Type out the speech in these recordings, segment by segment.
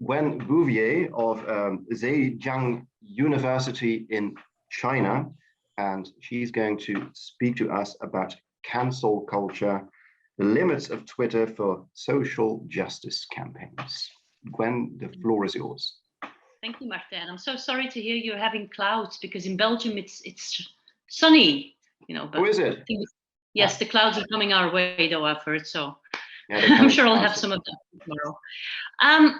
Gwen Bouvier of Zhejiang University in China, and she's going to speak to us about cancel culture, the limits of Twitter for social justice campaigns. Gwen, the floor is yours. Thank you, Martijn. I'm so sorry to hear you're having clouds, because in Belgium it's sunny, you know. But oh, is it? Yes, the clouds are coming our way, though, I've heard. So yeah, I'm sure I'll have some of them tomorrow.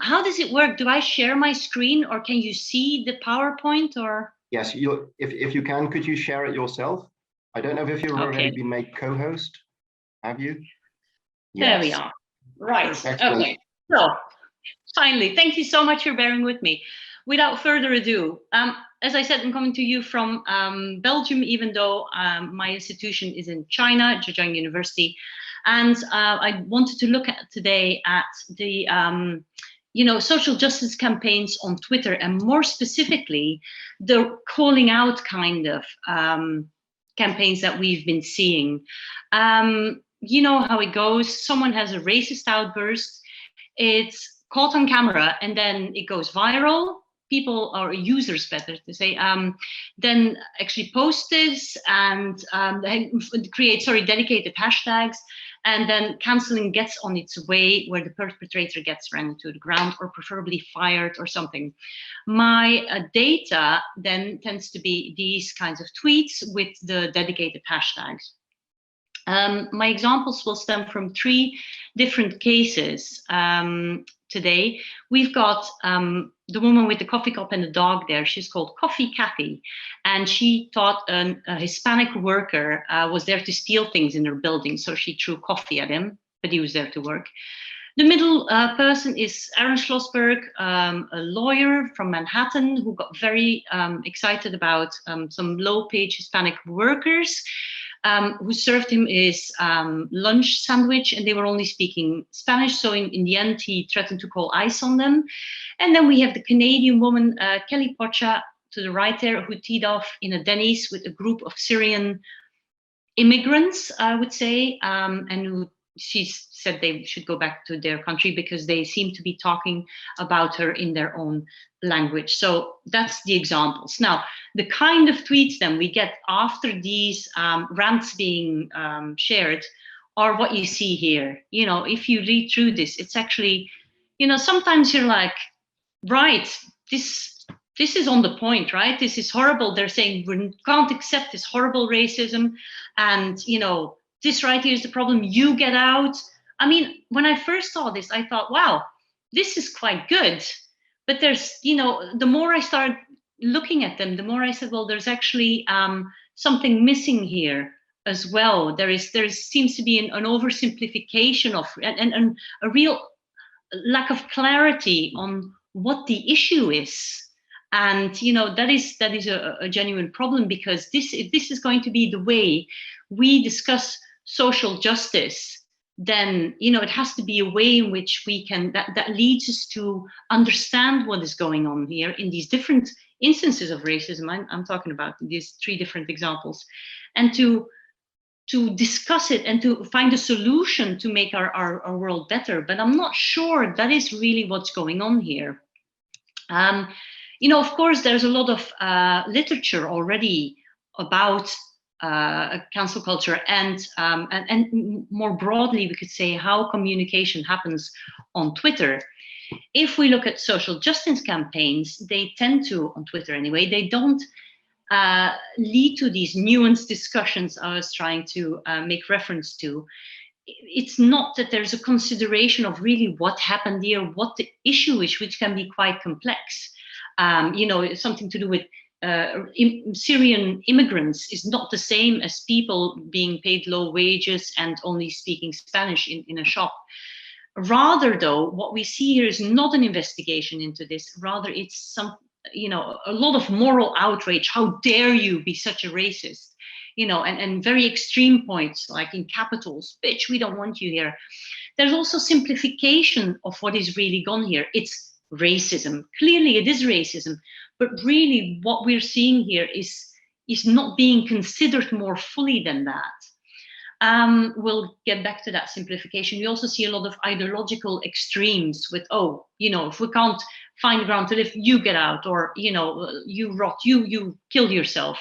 How does it work? Do I share my screen, or can you see the PowerPoint? Or yes, if you can, could you share it yourself? I don't know if you've already been made co-host. Have you? There we are. Right. Excellent. Okay. So finally, thank you so much for bearing with me. Without further ado, as I said, I'm coming to you from Belgium, even though my institution is in China, Zhejiang University. And I wanted to look at today at the social justice campaigns on Twitter, and more specifically, the calling out kind of campaigns that we've been seeing. You know how it goes. Someone has a racist outburst. It's caught on camera, and then it goes viral. People, or users better to say, then actually post this and create dedicated hashtags, and then canceling gets on its way, where the perpetrator gets run to the ground, or preferably fired or something. My data then tends to be these kinds of tweets with the dedicated hashtags. My examples will stem from 3 different cases today. We've got the woman with the coffee cup and the dog there. She's called Coffee Kathy, and she thought a Hispanic worker was there to steal things in her building, so she threw coffee at him, but he was there to work. The middle person is Aaron Schlossberg, a lawyer from Manhattan, who got very excited about some low-paid Hispanic workers who served him his lunch sandwich, and they were only speaking Spanish. So in the end, he threatened to call ICE on them. And then we have the Canadian woman, Kelly Pocha, to the right there, who teed off in a Denny's with a group of Syrian immigrants, I would say, and who she said they should go back to their country because they seem to be talking about her in their own language. So that's the examples. Now, the kind of tweets then we get after these rants being shared are what you see here. You know, if you read through this, it's actually, you know, sometimes you're like, right, this is on the point, right? This is horrible. They're saying we can't accept this horrible racism, and, you know, this right here is the problem, you get out. I mean, when I first saw this, I thought, wow, this is quite good. But there's, you know, the more I started looking at them, the more I said, well, there's actually something missing here as well. There seems to be an oversimplification of, and a real lack of clarity on what the issue is. And, you know, that is a genuine problem, because if this is going to be the way we discuss social justice, then, you know, it has to be a way in which we can, that leads us to understand what is going on here in these different instances of racism. I'm talking about these 3 different examples, and to discuss it and to find a solution to make our world better. But I'm not sure that is really what's going on here. You know, of course, there's a lot of literature already about cancel culture, and more broadly, we could say how communication happens on Twitter. If we look at social justice campaigns, they tend to, on Twitter anyway, they don't lead to these nuanced discussions I was trying to make reference to. It's not that there's a consideration of really what happened here, what the issue is, which can be quite complex. You know, it's something to do with Syrian immigrants is not the same as people being paid low wages and only speaking Spanish in a shop. Rather, though, what we see here is not an investigation into this. Rather, it's some, you know, a lot of moral outrage. How dare you be such a racist? You know, and very extreme points, like in capitals, bitch, we don't want you here. There's also simplification of what is really gone here. It's racism. Clearly, it is racism. But really, what we're seeing here is not being considered more fully than that. We'll get back to that simplification. We also see a lot of ideological extremes with, oh, you know, if we can't find ground to live, you get out, or, you know, you rot, you kill yourself.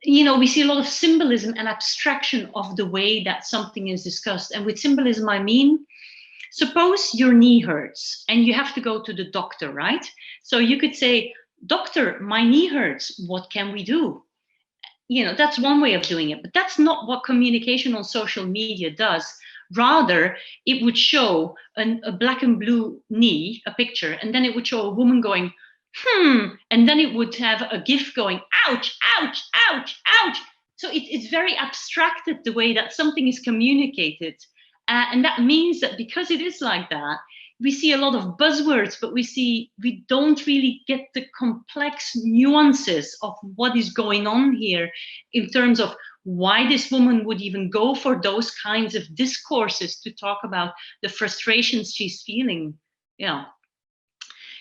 You know, we see a lot of symbolism and abstraction of the way that something is discussed. And with symbolism, I mean, suppose your knee hurts and you have to go to the doctor, right? So you could say, doctor, my knee hurts, what can we do? You know, that's one way of doing it, but that's not what communication on social media does. Rather, it would show a black and blue knee, a picture, and then it would show a woman going, and then it would have a GIF going, ouch, ouch, ouch, ouch. So it's very abstracted the way that something is communicated. And that means that because it is like that, we see a lot of buzzwords, but we don't really get the complex nuances of what is going on here in terms of why this woman would even go for those kinds of discourses to talk about the frustrations she's feeling. Yeah.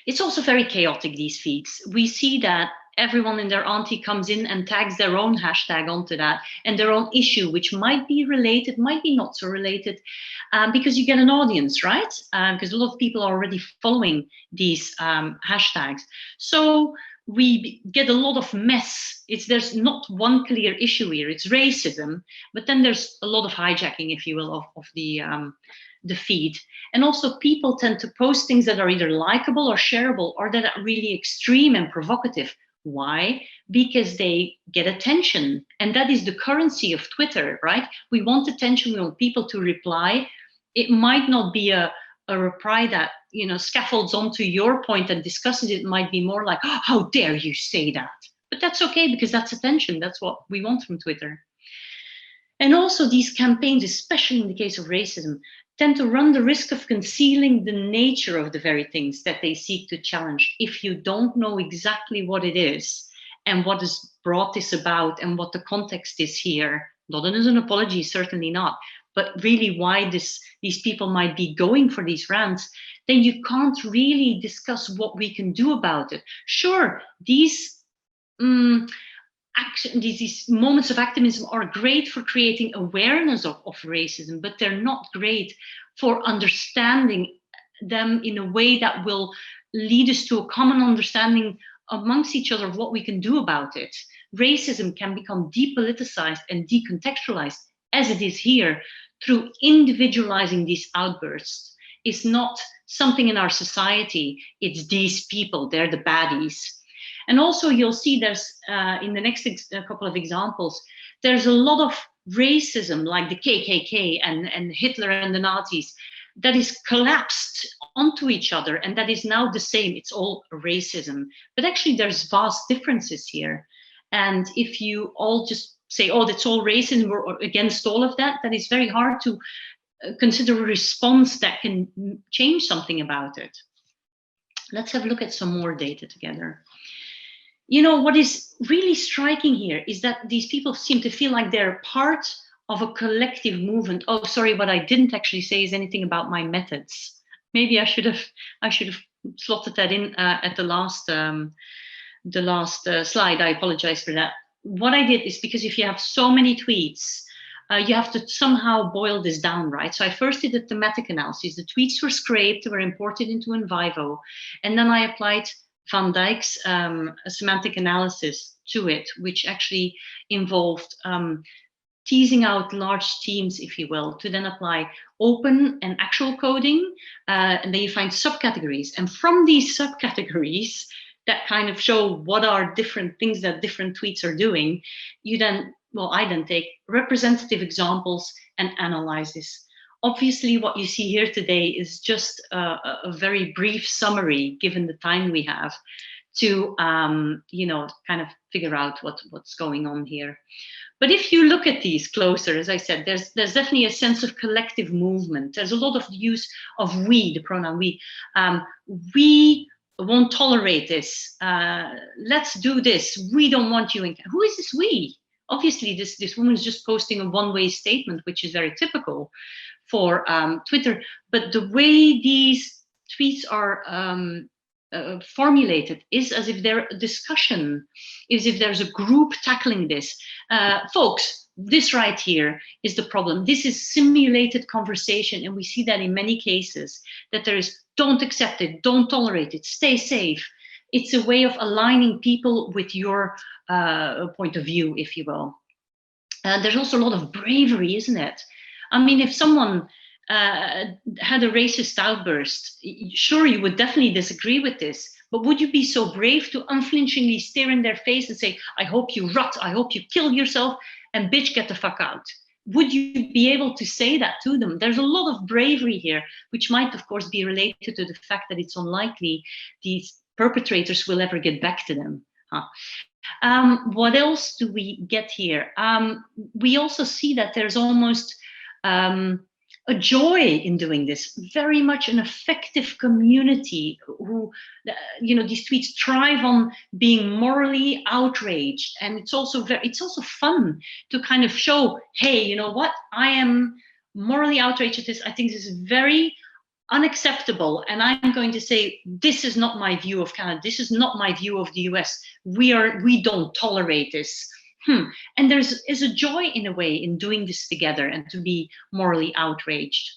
It's also very chaotic, these feeds. We see that everyone and their auntie comes in and tags their own hashtag onto that and their own issue, which might be related, might be not so related, because you get an audience, right? Because a lot of people are already following these hashtags. So we get a lot of mess. There's not one clear issue here. It's racism, but then there's a lot of hijacking, if you will, of the feed. And also people tend to post things that are either likable or shareable or that are really extreme and provocative. Why? Because they get attention, and that is the currency of Twitter, right? We want attention, we want people to reply. It might not be a reply that, you know, scaffolds onto your point and discusses it. It might be more like, oh, how dare you say that? But that's okay, because that's attention. That's what we want from Twitter. And also these campaigns, especially in the case of racism, tend to run the risk of concealing the nature of the very things that they seek to challenge. If you don't know exactly what it is and what has brought this about and what the context is here, not as an apology, certainly not, but really why these people might be going for these rants, then you can't really discuss what we can do about it. Sure, these these moments of activism are great for creating awareness of racism, but they're not great for understanding them in a way that will lead us to a common understanding amongst each other of what we can do about it. Racism can become depoliticized and decontextualized, as it is here, through individualizing these outbursts. It's not something in our society, it's these people, they're the baddies. And also you'll see there's, in the next couple of examples, there's a lot of racism like the KKK and Hitler and the Nazis that is collapsed onto each other, and that is now the same, it's all racism. But actually there's vast differences here. And if you all just say, oh, that's all racism, or against all of that, that is very hard to consider a response that can change something about it. Let's have a look at some more data together. You know, what is really striking here is that these people seem to feel like they're part of a collective movement. Oh, sorry, what I didn't actually say is anything about my methods. Maybe I should have slotted that in at the last slide. I apologize for that. What I did is, because if you have so many tweets, you have to somehow boil this down, right? So I first did a thematic analysis. The tweets were scraped, were imported into Envivo, and then I applied Van Dijk's semantic analysis to it, which actually involved teasing out large teams, if you will, to then apply open and actual coding, and then you find subcategories. And from these subcategories that kind of show what are different things that different tweets are doing, you then, well, I then take representative examples and analyze this. Obviously, what you see here today is just a very brief summary, given the time we have, to you know, kind of figure out what's going on here. But if you look at these closer, as I said, there's definitely a sense of collective movement. There's a lot of use of we, the pronoun we. We won't tolerate this. Let's do this. We don't want you in. Who is this we? Obviously, this woman is just posting a one-way statement, which is very typical for Twitter. But the way these tweets are formulated is as if there's a discussion, as if there's a group tackling this. Folks, this right here is the problem. This is simulated conversation, and we see that in many cases, that there is don't accept it, don't tolerate it, stay safe. It's a way of aligning people with your point of view, if you will. There's also a lot of bravery, isn't it? I mean, if someone had a racist outburst, sure, you would definitely disagree with this, but would you be so brave to unflinchingly stare in their face and say, I hope you rot, I hope you kill yourself, and bitch, get the fuck out? Would you be able to say that to them? There's a lot of bravery here, which might, of course, be related to the fact that it's unlikely these perpetrators will ever get back to them. What else do we get here? We also see that there's almost a joy in doing this, very much an effective community who, these tweets thrive on being morally outraged. And it's also fun to kind of show, hey, you know what? I am morally outraged at this. I think this is very unacceptable. And I'm going to say, this is not my view of Canada. This is not my view of the US. We don't tolerate this. And is a joy in a way in doing this together and to be morally outraged.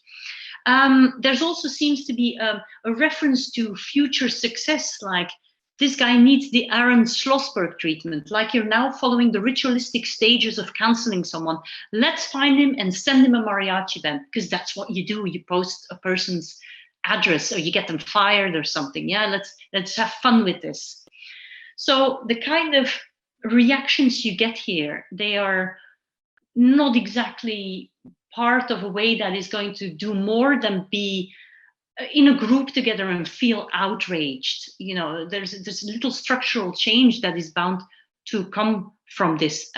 There's also seems to be a reference to future success, like this guy needs the Aaron Schlossberg treatment, like you're now following the ritualistic stages of canceling someone. Let's find him and send him a mariachi band, because that's what you do. You post a person's address or you get them fired or something. Yeah, let's have fun with this. So the kind of reactions you get here, they are not exactly part of a way that is going to do more than be in a group together and feel outraged. There's a little structural change that is bound to come from this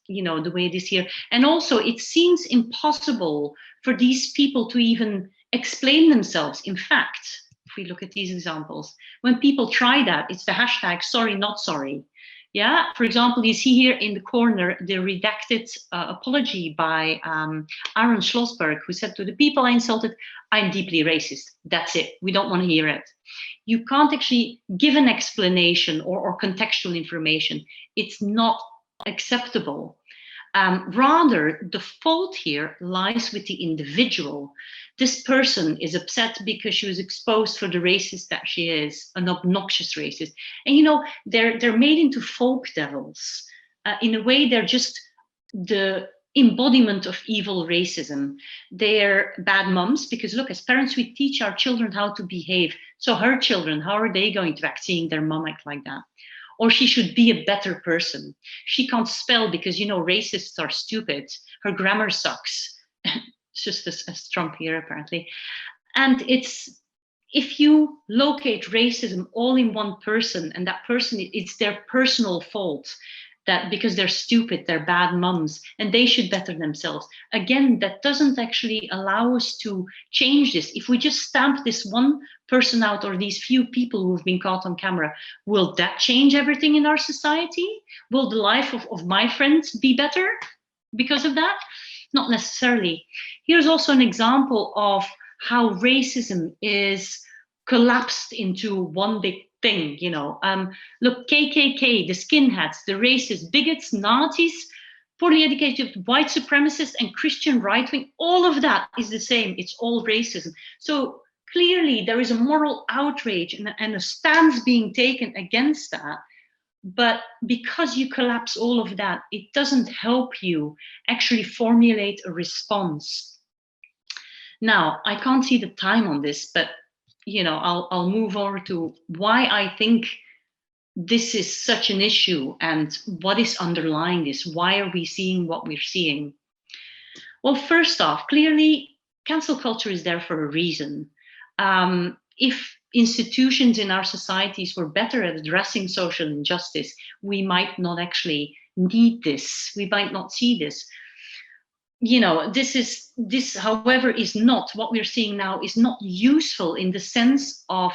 the way it is here. And also it seems impossible for these people to even explain themselves. In fact, if we look at these examples, when people try that, it's the hashtag sorry not sorry. Yeah, for example, you see here in the corner the redacted apology by Aaron Schlossberg, who said to the people I insulted, I'm deeply racist. That's it. We don't want to hear it. You can't actually give an explanation or contextual information. It's not acceptable. Rather, the fault here lies with the individual. This person is upset because she was exposed for the racist that she is, an obnoxious racist. And they're made into folk devils. In a way, they're just the embodiment of evil racism. They're bad moms because, look, as parents, we teach our children how to behave. So her children, how are they going to act seeing their mom act like that? Or she should be a better person. She can't spell because, racists are stupid. Her grammar sucks. It's just as Trump here, apparently. And if you locate racism all in one person, and that person, it's their personal fault, that because they're stupid, they're bad mums, and they should better themselves. Again, that doesn't actually allow us to change this. If we just stamp this one person out or these few people who've been caught on camera, will that change everything in our society? Will the life of my friends be better because of that? Not necessarily. Here's also an example of how racism is collapsed into one big thing, look, KKK, the skinheads, the racists, bigots, Nazis, poorly educated white supremacists, and Christian right wing, all of that is the same. It's all racism. So clearly there is a moral outrage and a stance being taken against that. But because you collapse all of that, it doesn't help you actually formulate a response. Now, I can't see the time on this, but I'll move over to why I think this is such an issue and what is underlying this. Why are we seeing what we're seeing? Well, first off, clearly, cancel culture is there for a reason. If institutions in our societies were better at addressing social injustice, we might not actually need this. We might not see this. This, however, is not what we're seeing now, is not useful in the sense of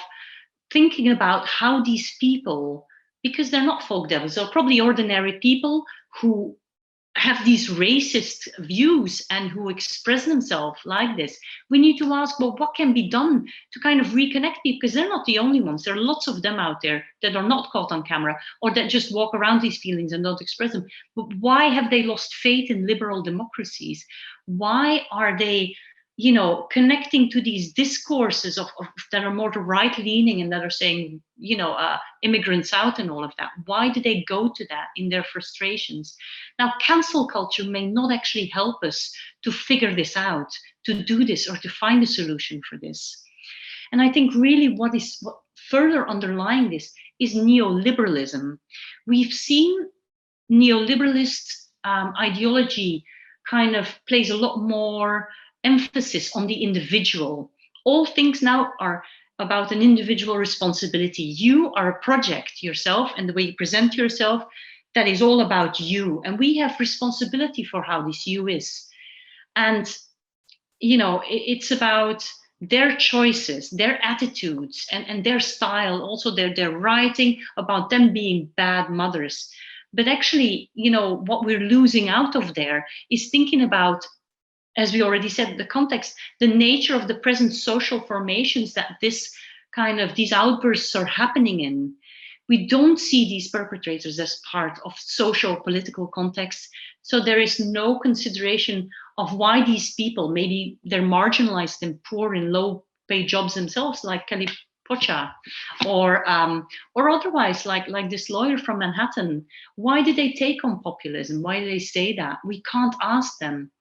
thinking about how these people, because they're not folk devils, they're probably ordinary people who have these racist views and who express themselves like this, we need to ask, well, what can be done to kind of reconnect people? Because they're not the only ones. There are lots of them out there that are not caught on camera or that just walk around these feelings and don't express them. But why have they lost faith in liberal democracies? Why are they, you know, connecting to these discourses of that are more right-leaning and that are saying, you know, immigrants out and all of that? Why do they go to that in their frustrations? Now, cancel culture may not actually help us to figure this out, to do this, or to find a solution for this. And I think really what further underlying this is neoliberalism. We've seen neoliberalist ideology kind of place a lot more emphasis on the individual. All things now are about an individual responsibility. You are a project yourself, and the way you present yourself, that is all about you. And we have responsibility for how this you is. And, you know, it's about their choices, their attitudes, and their style, also their writing about them being bad mothers. But actually, you know, what we're losing out of there is thinking about, as we already said, the context, the nature of the present social formations that these outbursts are happening in. We don't see these perpetrators as part of social political context. So there is no consideration of why these people, maybe they're marginalized and poor in low paid jobs themselves, like Kelly Pocha, or otherwise, like this lawyer from Manhattan. Why did they take on populism? Why did they say that? We can't ask them.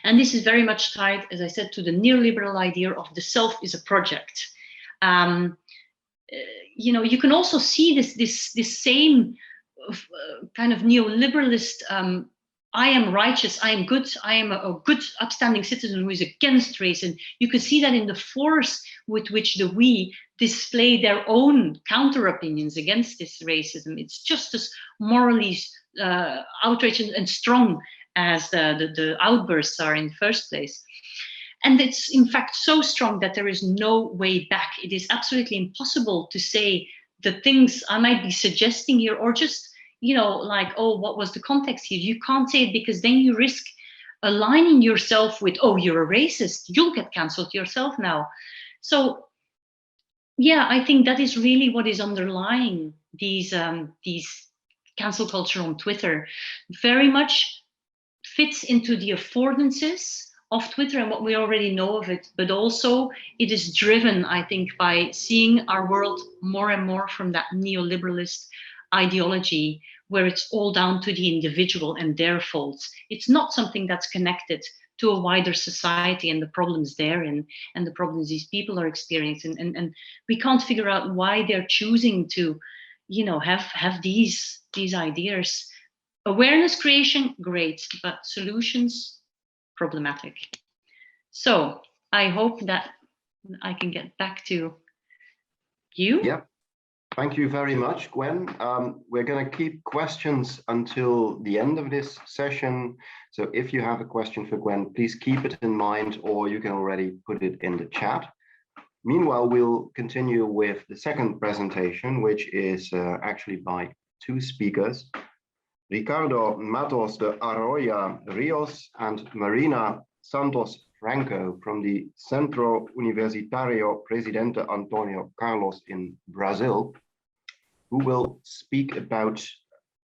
And this is very much tied, as I said, to the neoliberal idea of the self is a project. You know, you can also see this same kind of neoliberalist. I am righteous, I am good, I am a good upstanding citizen who is against race. And you can see that in the force with which the we display their own counter opinions against this racism. It's just as morally outraged and strong as the outbursts are in the first place. And it's in fact so strong that there is no way back. It is absolutely impossible to say the things I might be suggesting here, or just, you know, like, oh, what was the context here? You can't say it, because then you risk aligning yourself with, oh, you're a racist, you'll get cancelled yourself now. So yeah, I think that is really what is underlying these cancel culture on Twitter. Very much fits into the affordances of Twitter and what we already know of it, but also it is driven, I think, by seeing our world more and more from that neoliberalist ideology, where it's all down to the individual and their faults. It's not something that's connected to a wider society and the problems therein and the problems these people are experiencing. And we can't figure out why they're choosing to, you know, have these ideas. Awareness creation, great, but solutions, problematic. So I hope that I can get back to you. Yeah, thank you very much, Gwen. We're going to keep questions until the end of this session. So if you have a question for Gwen, please keep it in mind, or you can already put it in the chat. Meanwhile, we'll continue with the second presentation, which is actually by two speakers. Ricardo Matos de Araújo Rios and Marina Santos Franco from the Centro Universitário Presidente Antônio Carlos in Brazil, who will speak about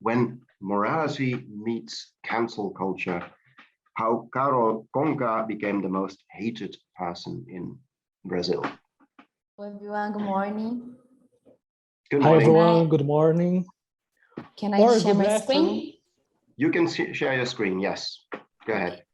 when morality meets cancel culture, how Karol Conká became the most hated person in Brazil. Hello everyone, good morning. Good morning. Hi everyone, good morning. Can I share my screen? You can share your screen, yes. Go ahead.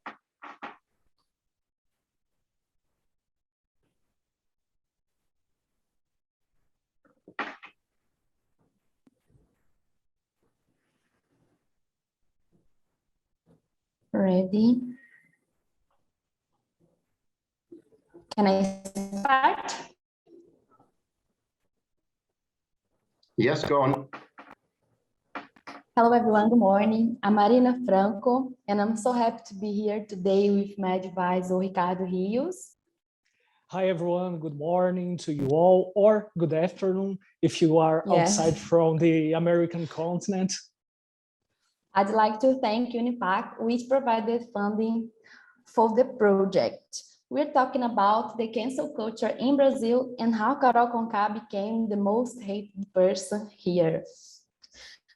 Ready? Can I start? Yes, go on. Hello everyone, good morning. I'm Marina Franco, and I'm so happy to be here today with my advisor, Ricardo Rios. Hi everyone, good morning to you all, or good afternoon if you are outside from the American continent. I'd like to thank Unipac, which provided funding for the project. We're talking about the cancel culture in Brazil and how Karol Conká became the most hated person here.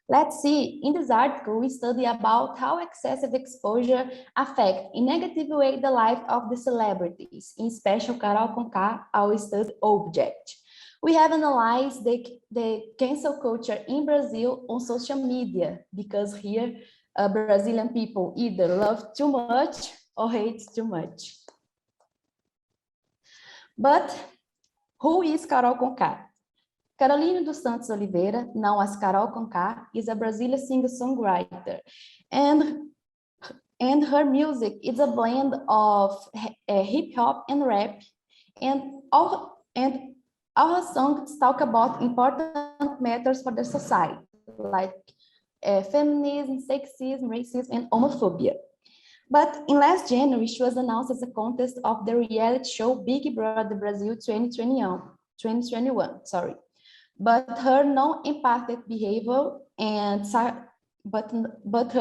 Let's see, in this article, we study about how excessive exposure affects in a negative way the life of the celebrities, in special Karol Conká, our study object. We have analyzed the cancel culture in Brazil on social media, because here Brazilian people either love too much or hate too much. But who is Karol Conká? Carolina dos Santos Oliveira, known as Karol Conká, is a Brazilian singer-songwriter, and her music is a blend of hip-hop and rap, and all her songs talk about important matters for the society, like feminism, sexism, racism, and homophobia. But in last January, she was announced as a contest of the reality show Big Brother Brazil 2021. But her non-empathic behavior and her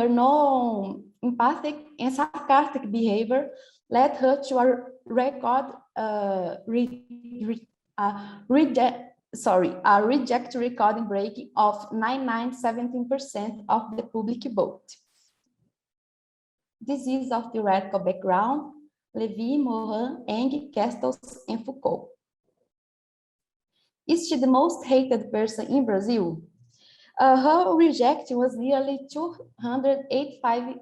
non-empathic and sarcastic behavior led her to a reject recording break of 99.17% of the public vote. This is of theoretical background: Levy, Morin, Eng, Castells, and Foucault. Is she the most hated person in Brazil? Her rejection was nearly 285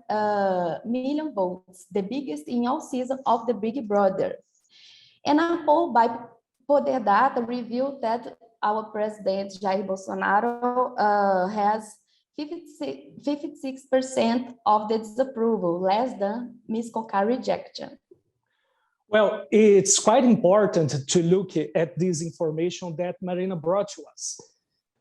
million votes, the biggest in all seasons of the Big Brother. And a poll by Poder Data revealed that our president, Jair Bolsonaro, has 56% of the disapproval, less than Ms. Conká rejection. Well, it's quite important to look at this information that Marina brought to us,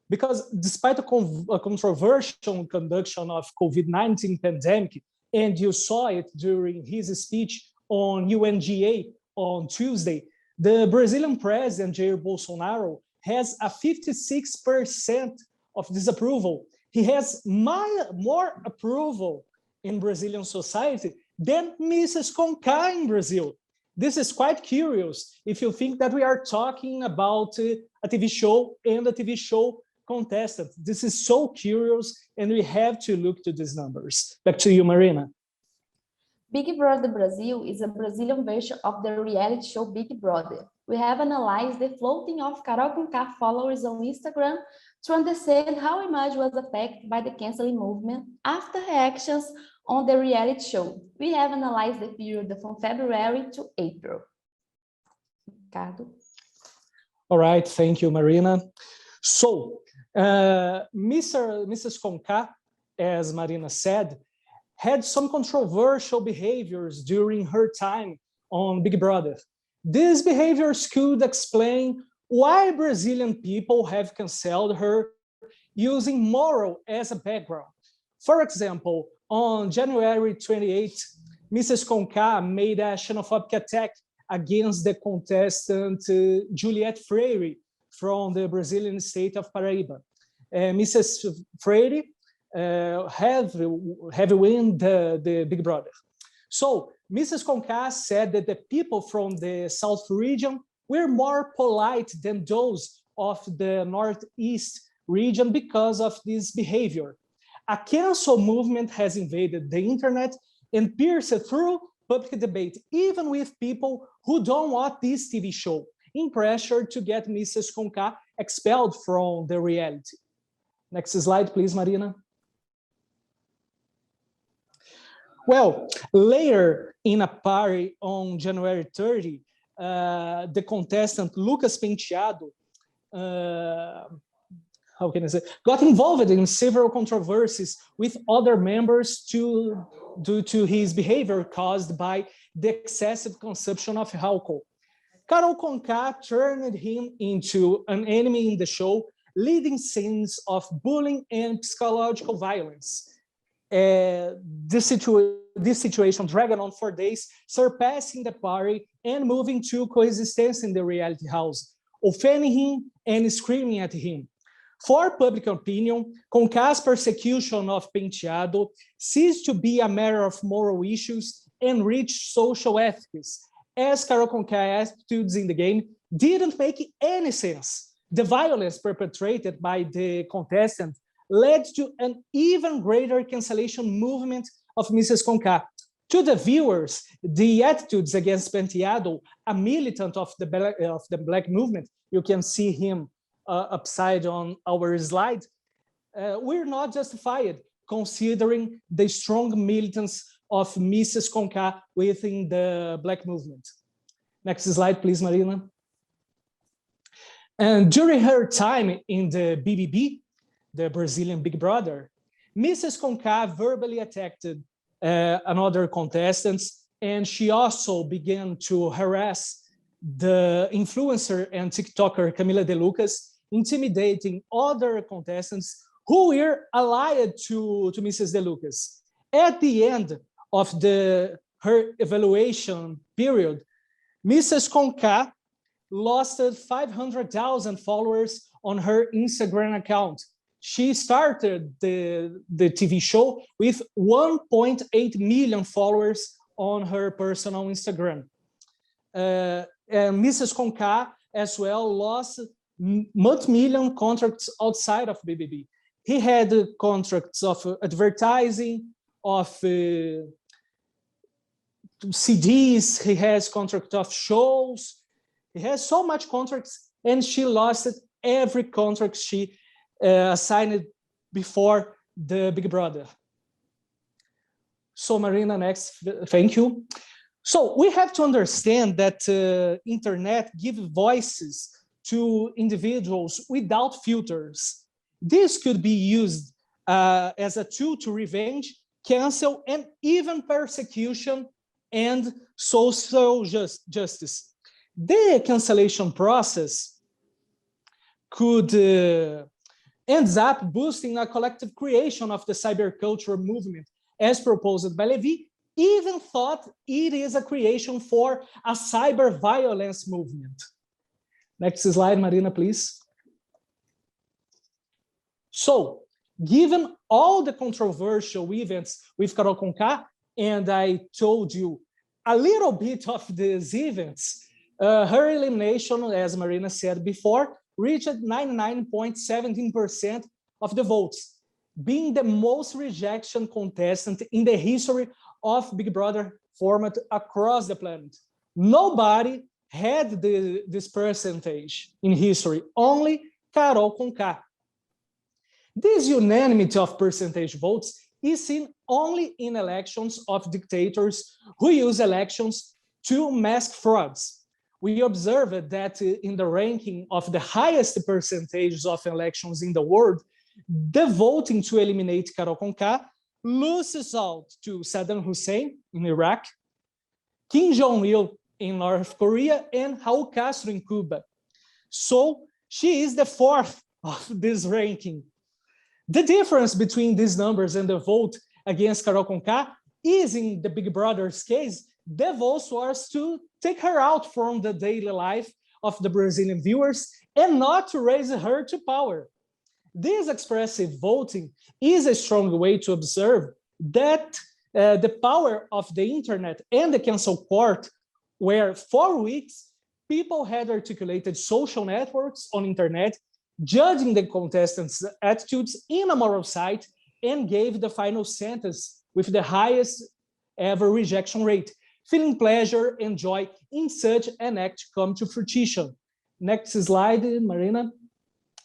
because despite a controversial conduction of COVID-19 pandemic, and you saw it during his speech on UNGA on Tuesday, the Brazilian president, Jair Bolsonaro, has a 56% of disapproval. He has more approval in Brazilian society than Mrs. Conká in Brazil. This is quite curious if you think that we are talking about a TV show and a TV show contestant. This is so curious, and we have to look to these numbers. Back to you, Marina. Big Brother Brazil is a Brazilian version of the reality show Big Brother. We have analyzed the floating of Karol Conká followers on Instagram to understand how image was affected by the canceling movement after her actions on the reality show. We have analyzed the period from February to April. Ricardo. All right, thank you, Marina. So, Mrs. Conká, as Marina said, had some controversial behaviors during her time on Big Brother. These behaviors could explain why Brazilian people have canceled her using moral as a background. For example, on January 28th, Mrs. Conká made a xenophobic attack against the contestant Juliette Freire from the Brazilian state of Paraíba. Mrs. Freire have won the Big Brother. So Mrs. Conká said that the people from the South region were more polite than those of the Northeast region because of this behavior. A cancel movement has invaded the internet and pierced through public debate, even with people who don't want this TV show, in pressure to get Mrs. Conká expelled from the reality. Next slide, please, Marina. Well, later in a party on January 30, the contestant Lucas Penteado, got involved in several controversies with other members due to his behavior caused by the excessive consumption of alcohol. Karol Conká turned him into an enemy in the show, leading scenes of bullying and psychological violence. This situation dragged on for days, surpassing the party and moving to coexistence in the reality house, offending him and screaming at him. For public opinion, Concá's persecution of Penteado ceased to be a matter of moral issues and reached social ethics, as Karol Conká's attitudes in the game didn't make any sense. The violence perpetrated by the contestant led to an even greater cancellation movement of Mrs. Conká. To the viewers, the attitudes against Penteado, a militant of the Black movement, you can see him upside on our slide, were not justified considering the strong militance of Mrs. Conká within the Black movement. Next slide, please, Marina. And during her time in the BBB, the Brazilian Big Brother, Mrs. Conká verbally attacked another contestants, and she also began to harass the influencer and TikToker Camila De Lucas, intimidating other contestants who were allied to Mrs. De Lucas. At the end of her evaluation period, Mrs. Conká lost 500,000 followers on her Instagram account. She started the TV show with 1.8 million followers on her personal Instagram. And Mrs. Conká as well lost multi-million contracts outside of BBB. He had contracts of advertising, of CDs, he has contract of shows, he has so much contracts, and she lost every contract she assigned before the Big Brother. So Marina, next, thank you. So we have to understand that internet gives voices to individuals without filters. This could be used as a tool to revenge, cancel, and even persecution and social justice. The cancellation process could ends up boosting a collective creation of the cyberculture movement, as proposed by Levy, even thought it is a creation for a cyber violence movement. Next slide, Marina, please. So, given all the controversial events with Karol Conká, and I told you a little bit of these events, her elimination, as Marina said before, reached 99.17% of the votes, being the most rejection contestant in the history of Big Brother format across the planet. Nobody had this percentage in history, only Karol Conká. This unanimity of percentage votes is seen only in elections of dictators who use elections to mask frauds. We observed that in the ranking of the highest percentages of elections in the world, the voting to eliminate Karol Conká loses out to Saddam Hussein in Iraq, Kim Jong-il in North Korea, and Raúl Castro in Cuba. So she is the fourth of this ranking. The difference between these numbers and the vote against Karol Conká is, in the Big Brother's case, the vote was to take her out from the daily life of the Brazilian viewers and not to raise her to power. This expressive voting is a strong way to observe that the power of the internet and the cancel court, where for weeks people had articulated social networks on internet, judging the contestants' attitudes in a moral site, and gave the final sentence with the highest ever rejection rate, feeling pleasure and joy in such an act come to fruition. Next slide, Marina.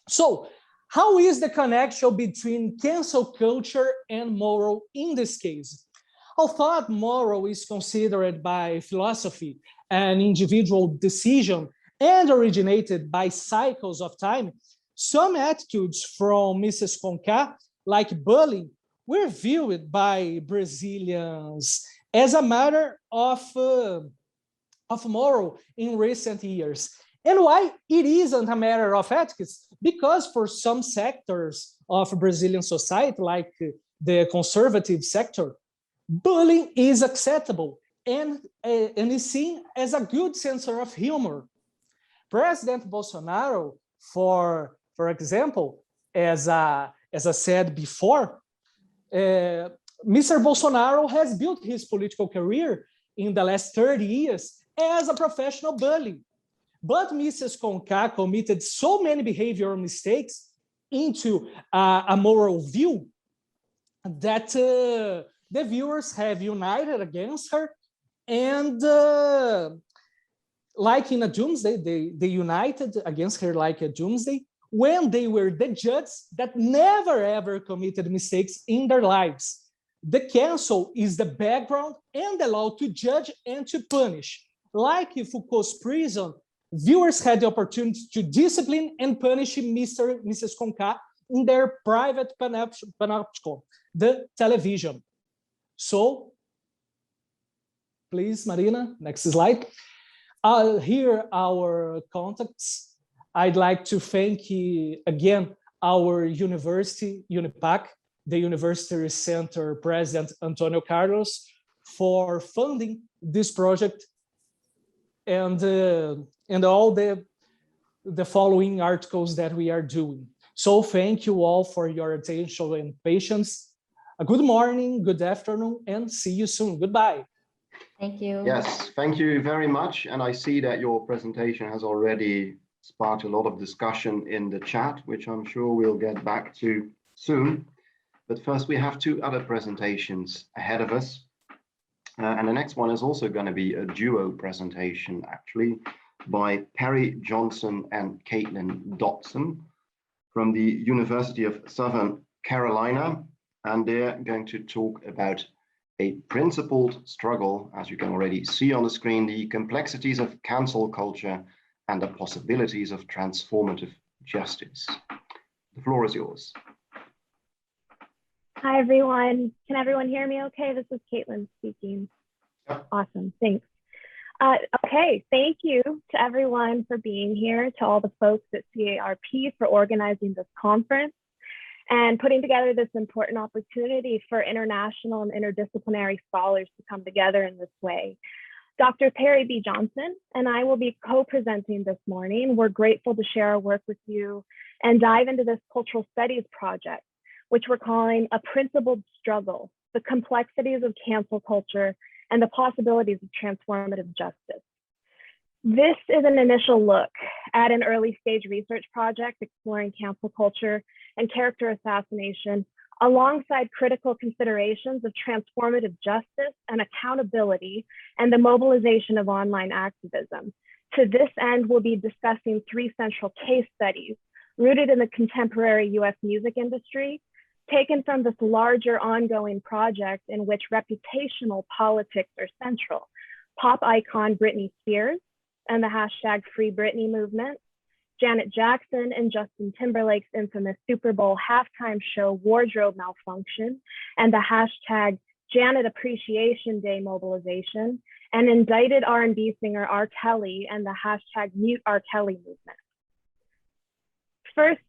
So, how is the connection between cancel culture and moral in this case? Although moral is considered by philosophy an individual decision and originated by cycles of time, some attitudes from Mrs. Conká, like bullying, were viewed by Brazilians as a matter of moral in recent years. And why it isn't a matter of ethics? Because for some sectors of Brazilian society, like the conservative sector, bullying is acceptable and is seen as a good sense of humor. President Bolsonaro, for example, as I said before, Mr. Bolsonaro has built his political career in the last 30 years as a professional bully. But Mrs. Conká committed so many behavioral mistakes into a moral view that the viewers have united against her. And like in a doomsday, they united against her like a doomsday when they were the judges that never ever committed mistakes in their lives. The cancel is the background and the law to judge and to punish. Like in Foucault's prison, viewers had the opportunity to discipline and punish Mr. and Mrs. Conká in their private panopticon, the television. So, please, Marina, next slide. Here are our contacts. I'd like to thank again our university, UNIPAC, the University Center President Antônio Carlos, for funding this project and all the following articles that we are doing. So thank you all for your attention and patience. A good morning, good afternoon, and see you soon. Goodbye. Thank you. Yes, thank you very much. And I see that your presentation has already sparked a lot of discussion in the chat, which I'm sure we'll get back to soon. But first, we have two other presentations ahead of us. And the next one is also going to be a duo presentation, actually, by Perry Johnson and Caitlin Dobson from the University of Southern Carolina. And they're going to talk about a principled struggle, as you can already see on the screen, the complexities of cancel culture and the possibilities of transformative justice. The floor is yours. Hi, everyone. Can everyone hear me okay? This is Caitlin speaking. Yep. Awesome, thanks. Okay, thank you to everyone for being here, to all the folks at CARP for organizing this conference and putting together this important opportunity for international and interdisciplinary scholars to come together in this way. Dr. Perry B. Johnson and I will be co-presenting this morning. We're grateful to share our work with you and dive into this cultural studies project, which we're calling A Principled Struggle, the complexities of cancel culture and the possibilities of transformative justice. This is an initial look at an early stage research project exploring cancel culture and character assassination alongside critical considerations of transformative justice and accountability and the mobilization of online activism. To this end, we'll be discussing three central case studies rooted in the contemporary US music industry, taken from this larger ongoing project in which reputational politics are central. Pop icon Britney Spears and the hashtag Free Britney movement, Janet Jackson and Justin Timberlake's infamous Super Bowl halftime show wardrobe malfunction and the hashtag Janet Appreciation Day mobilization, and indicted R&B singer R. Kelly and the hashtag Mute R. Kelly movement. First,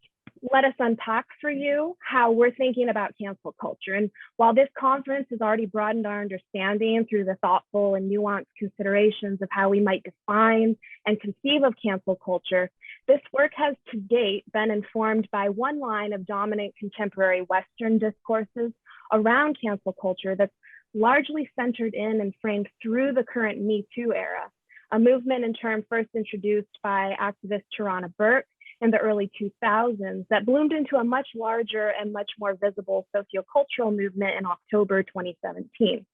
let us unpack for you how we're thinking about cancel culture. And while this conference has already broadened our understanding through the thoughtful and nuanced considerations of how we might define and conceive of cancel culture, this work has to date been informed by one line of dominant contemporary Western discourses around cancel culture that's largely centered in and framed through the current Me Too era, a movement and term first introduced by activist Tarana Burke in the early 2000s that bloomed into a much larger and much more visible sociocultural movement in October 2017.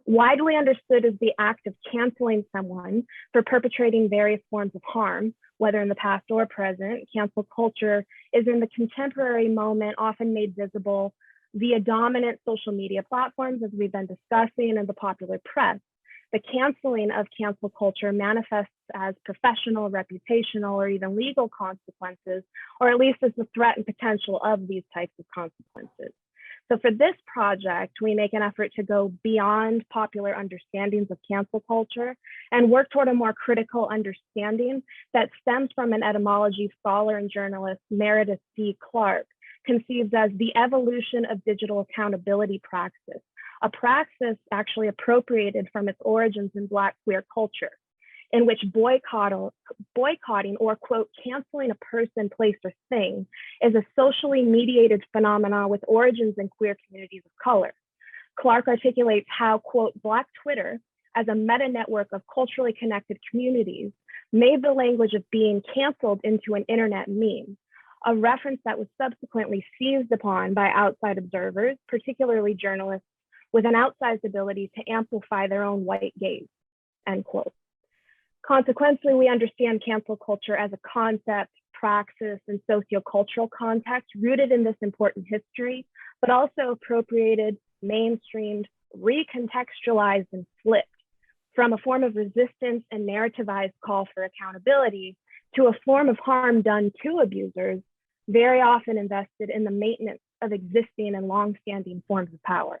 Widely understood as the act of canceling someone for perpetrating various forms of harm, whether in the past or present, cancel culture is in the contemporary moment often made visible via dominant social media platforms, as we've been discussing, in the popular press. The canceling of cancel culture manifests as professional, reputational, or even legal consequences, or at least as the threat and potential of these types of consequences. So for this project, we make an effort to go beyond popular understandings of cancel culture and work toward a more critical understanding that stems from an etymology scholar and journalist, Meredith C. Clark, conceives as the evolution of digital accountability praxis, a praxis actually appropriated from its origins in Black queer culture. in which boycotting or, quote, canceling a person, place, or thing is a socially mediated phenomenon with origins in queer communities of color. Clark articulates how, quote, Black Twitter, as a meta network of culturally connected communities, made the language of being canceled into an internet meme, a reference that was subsequently seized upon by outside observers, particularly journalists, with an outsized ability to amplify their own white gaze, end quote. Consequently, we understand cancel culture as a concept, praxis, and sociocultural context rooted in this important history, but also appropriated, mainstreamed, recontextualized, and flipped from a form of resistance and narrativized call for accountability to a form of harm done to abusers, very often invested in the maintenance of existing and longstanding forms of power.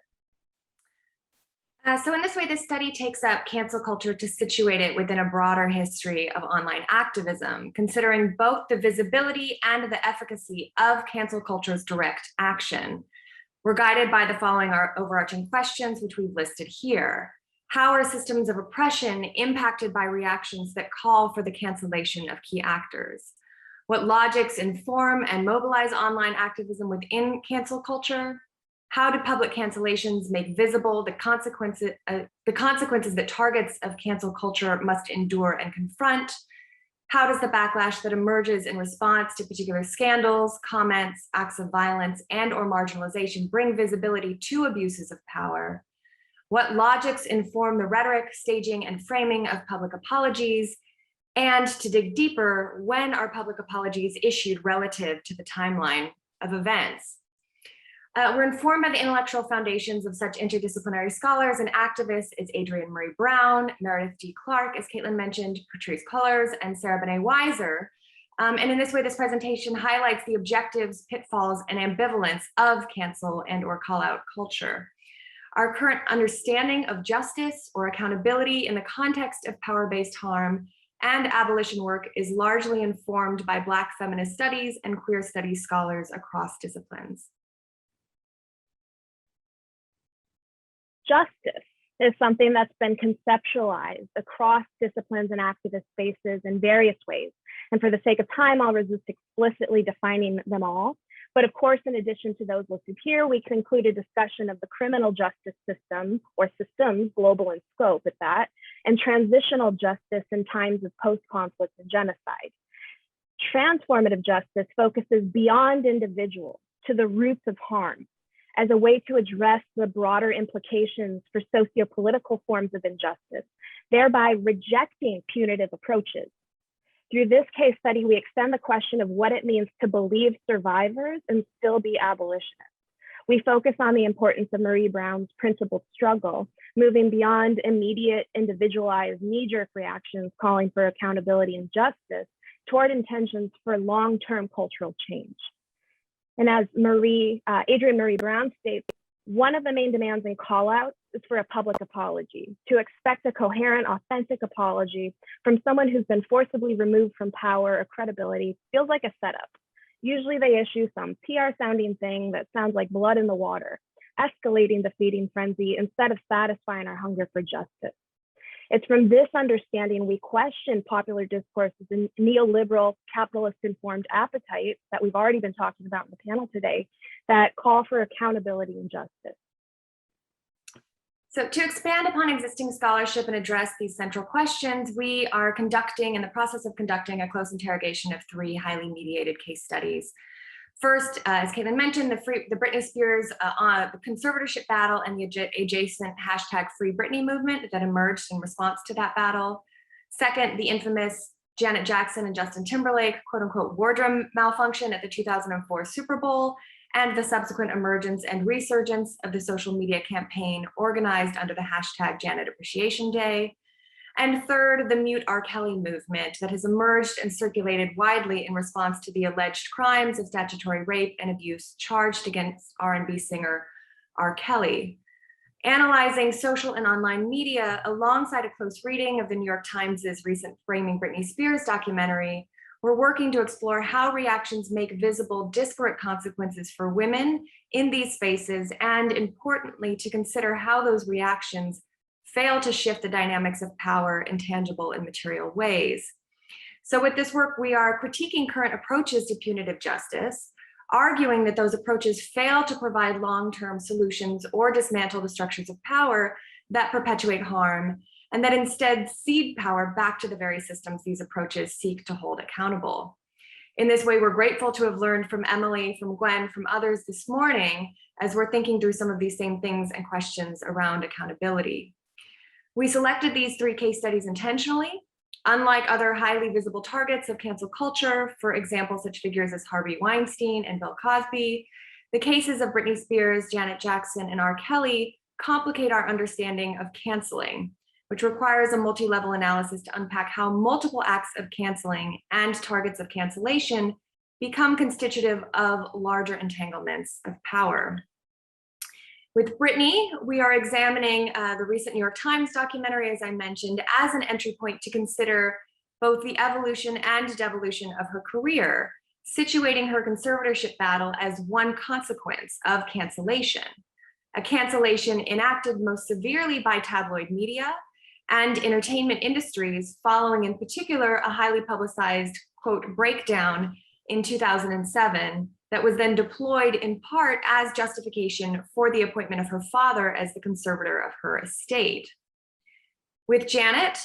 So in this way, this study takes up cancel culture to situate it within a broader history of online activism, considering both the visibility and the efficacy of cancel culture's direct action. We're guided by the following overarching questions, which we've listed here. How are systems of oppression impacted by reactions that call for the cancellation of key actors? What logics inform and mobilize online activism within cancel culture? How do public cancellations make visible the consequences that targets of cancel culture must endure and confront? How does the backlash that emerges in response to particular scandals, comments, acts of violence, and/or marginalization bring visibility to abuses of power? What logics inform the rhetoric, staging, and framing of public apologies? And to dig deeper, when are public apologies issued relative to the timeline of events? We're informed by the intellectual foundations of such interdisciplinary scholars and activists as Adrienne Maree Brown, Meredith D. Clark, as Caitlin mentioned, Patrice Cullors, and Sarah Benet Weiser. And in this way, this presentation highlights the objectives, pitfalls, and ambivalence of cancel and/or call-out culture. Our current understanding of justice or accountability in the context of power-based harm and abolition work is largely informed by Black feminist studies and queer studies scholars across disciplines. Justice is something that's been conceptualized across disciplines and activist spaces in various ways. And for the sake of time, I'll resist explicitly defining them all. But of course, in addition to those listed here, we can include a discussion of the criminal justice system, or systems, global in scope at that, and transitional justice in times of post-conflict and genocide. Transformative justice focuses beyond individuals to the roots of harm as a way to address the broader implications for socio-political forms of injustice, thereby rejecting punitive approaches. Through this case study, we extend the question of what it means to believe survivors and still be abolitionists. We focus on the importance of Maree Brown's principled struggle, moving beyond immediate, individualized, knee-jerk reactions calling for accountability and justice toward intentions for long-term cultural change. And as Adrienne Maree Brown states, one of the main demands in call-outs is for a public apology, to expect a coherent, authentic apology from someone who's been forcibly removed from power or credibility feels like a setup. Usually they issue some PR-sounding thing that sounds like blood in the water, escalating the feeding frenzy instead of satisfying our hunger for justice. It's from this understanding we question popular discourses and neoliberal, capitalist-informed appetites that we've already been talking about in the panel today that call for accountability and justice. So to expand upon existing scholarship and address these central questions, we are in the process of conducting a close interrogation of 3 highly mediated case studies. First, as Caitlin mentioned, the Britney Spears the conservatorship battle and the adjacent #FreeBritney movement that emerged in response to that battle. Second, the infamous Janet Jackson and Justin Timberlake quote unquote wardrobe malfunction at the 2004 Super Bowl, and the subsequent emergence and resurgence of the social media campaign organized under the #Janet Appreciation Day. And third, the Mute R. Kelly movement that has emerged and circulated widely in response to the alleged crimes of statutory rape and abuse charged against R&B singer R. Kelly. Analyzing social and online media alongside a close reading of the New York Times' recent Framing Britney Spears documentary, we're working to explore how reactions make visible disparate consequences for women in these spaces, and importantly, to consider how those reactions fail to shift the dynamics of power in tangible and material ways. So with this work, we are critiquing current approaches to punitive justice, arguing that those approaches fail to provide long-term solutions or dismantle the structures of power that perpetuate harm, and that instead cede power back to the very systems these approaches seek to hold accountable. In this way, we're grateful to have learned from Emily, from Gwen, from others this morning, as we're thinking through some of these same things and questions around accountability. We selected these 3 case studies intentionally. Unlike other highly visible targets of cancel culture, for example, such figures as Harvey Weinstein and Bill Cosby, the cases of Britney Spears, Janet Jackson, and R. Kelly complicate our understanding of canceling, which requires a multi-level analysis to unpack how multiple acts of canceling and targets of cancellation become constitutive of larger entanglements of power. With Britney, we are examining the recent New York Times documentary, as I mentioned, as an entry point to consider both the evolution and devolution of her career, situating her conservatorship battle as one consequence of cancellation, a cancellation enacted most severely by tabloid media and entertainment industries, following in particular a highly publicized, quote, breakdown in 2007 that was then deployed in part as justification for the appointment of her father as the conservator of her estate. With Janet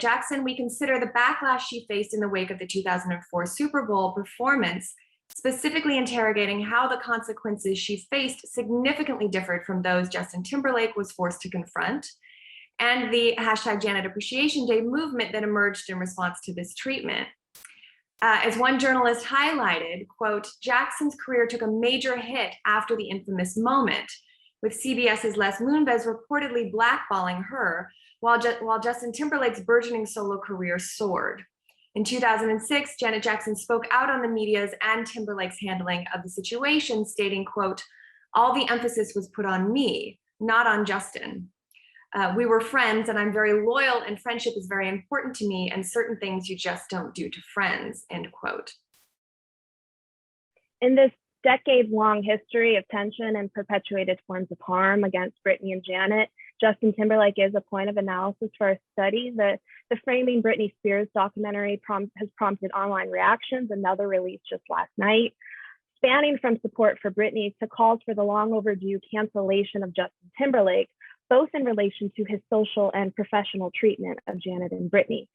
Jackson, we consider the backlash she faced in the wake of the 2004 Super Bowl performance, specifically interrogating how the consequences she faced significantly differed from those Justin Timberlake was forced to confront, and the hashtag Janet Appreciation Day movement that emerged in response to this treatment. As one journalist highlighted, quote, Jackson's career took a major hit after the infamous moment, with CBS's Les Moonves reportedly blackballing her, while Justin Timberlake's burgeoning solo career soared. In 2006, Janet Jackson spoke out on the media's and Timberlake's handling of the situation, stating, quote, all the emphasis was put on me, not on Justin. We were friends and I'm very loyal and friendship is very important to me and certain things you just don't do to friends, end quote. In this decade-long history of tension and perpetuated forms of harm against Britney and Janet, Justin Timberlake is a point of analysis for our study. The Framing Britney Spears documentary has prompted online reactions, another released just last night, spanning from support for Britney to calls for the long overdue cancellation of Justin Timberlake, both in relation to his social and professional treatment of Janet and Britney.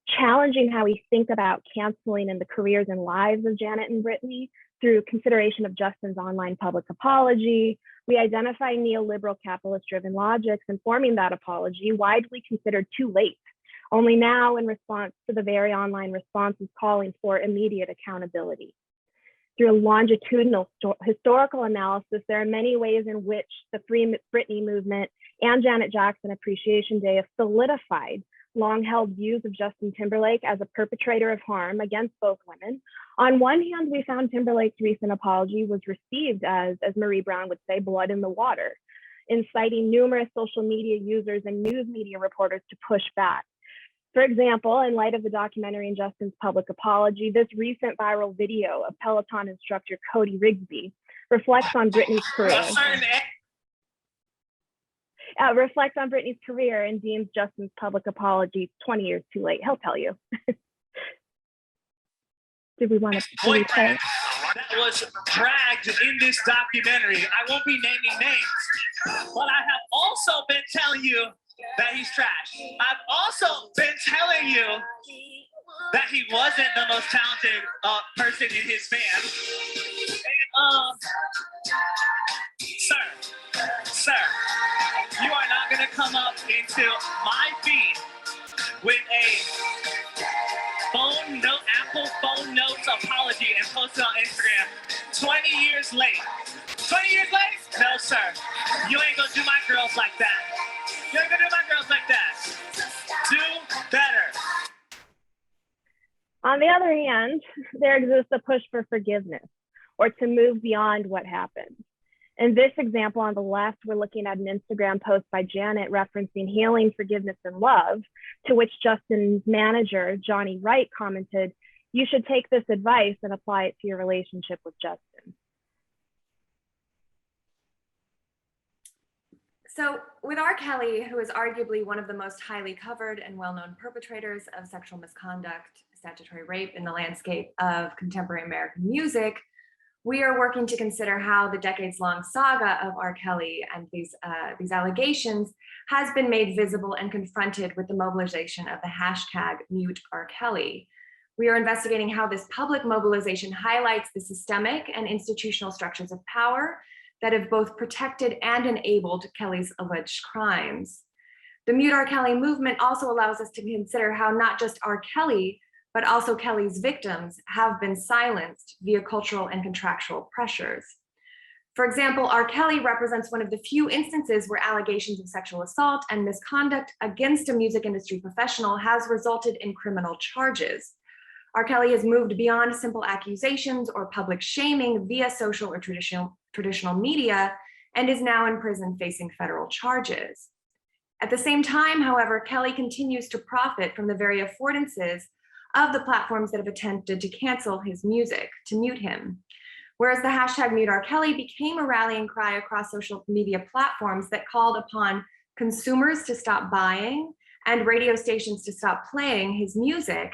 Challenging how we think about canceling in the careers and lives of Janet and Britney through consideration of Justin's online public apology, we identify neoliberal capitalist-driven logics informing that apology, widely considered too late, only now in response to the very online responses calling for immediate accountability. Through a longitudinal historical analysis, there are many ways in which the Free Britney movement and Janet Jackson Appreciation Day have solidified long-held views of Justin Timberlake as a perpetrator of harm against both women. On one hand, we found Timberlake's recent apology was received as Marie Brown would say, blood in the water, inciting numerous social media users and news media reporters to push back. For example, in light of the documentary and Justin's public apology, this recent viral video of Peloton instructor Cody Rigsby reflects on Britney's career. Reflects on Britney's career and deems Justin's public apology 20 years too late. He'll tell you. Did we want to boyfriend that was dragged in this documentary? I won't be naming names, but I have also been telling you that he's trash. I've also been telling you that he wasn't the most talented person in his band. And, sir, you are not gonna come up into my feed with a Apple phone notes apology and post it on Instagram 20 years late. 20 years late? No, sir. You ain't gonna do my girls like that. You ain't gonna do my girls like that. Do better. On the other hand, there exists a push for forgiveness or to move beyond what happened. In this example on the left, we're looking at an Instagram post by Janet referencing healing, forgiveness, and love, to which Justin's manager, Johnny Wright, commented, "You should take this advice and apply it to your relationship with Justin." So with R. Kelly, who is arguably one of the most highly covered and well-known perpetrators of sexual misconduct, statutory rape in the landscape of contemporary American music, we are working to consider how the decades-long saga of R. Kelly and these allegations has been made visible and confronted with the mobilization of the hashtag #MuteRKelly. We are investigating how this public mobilization highlights the systemic and institutional structures of power that have both protected and enabled Kelly's alleged crimes. The #MuteRKelly movement also allows us to consider how not just R. Kelly, but also Kelly's victims have been silenced via cultural and contractual pressures. For example, R. Kelly represents one of the few instances where allegations of sexual assault and misconduct against a music industry professional has resulted in criminal charges. R. Kelly has moved beyond simple accusations or public shaming via social or traditional media and is now in prison facing federal charges. At the same time, however, Kelly continues to profit from the very affordances of the platforms that have attempted to cancel his music, to mute him. Whereas the hashtag #MuteRKelly became a rallying cry across social media platforms that called upon consumers to stop buying and radio stations to stop playing his music,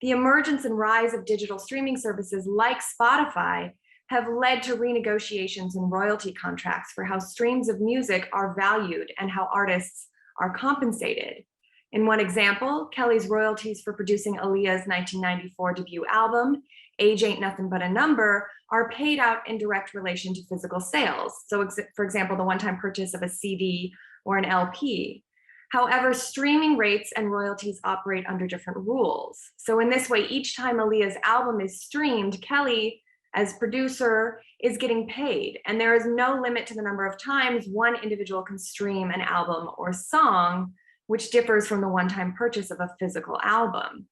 the emergence and rise of digital streaming services like Spotify have led to renegotiations and royalty contracts for how streams of music are valued and how artists are compensated. In one example, Kelly's royalties for producing Aaliyah's 1994 debut album, Age Ain't Nothing But a Number, are paid out in direct relation to physical sales. So for example, the one-time purchase of a CD or an LP. However, streaming rates and royalties operate under different rules. So in this way, each time Aaliyah's album is streamed, Kelly, as producer, is getting paid. And there is no limit to the number of times one individual can stream an album or song, which differs from the one-time purchase of a physical album.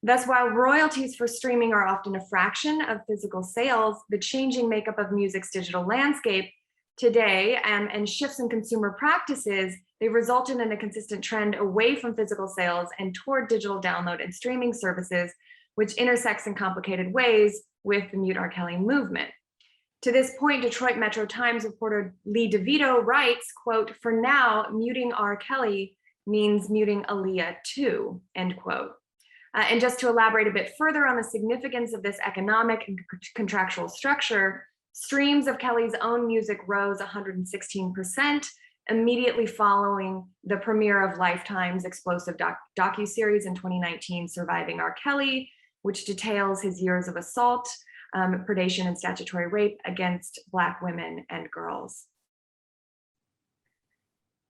Thus, while royalties for streaming are often a fraction of physical sales, the changing makeup of music's digital landscape today and shifts in consumer practices, they resulted in a consistent trend away from physical sales and toward digital download and streaming services, which intersects in complicated ways with the #MuteRKelly movement. To this point, Detroit Metro Times reporter Lee DeVito writes, quote, "For now, muting R. Kelly means muting Aaliyah too," end quote. And just to elaborate a bit further on the significance of this economic and contractual structure, streams of Kelly's own music rose 116% immediately following the premiere of Lifetime's explosive docuseries in 2019, Surviving R. Kelly, which details his years of assault, predation, and statutory rape against Black women and girls.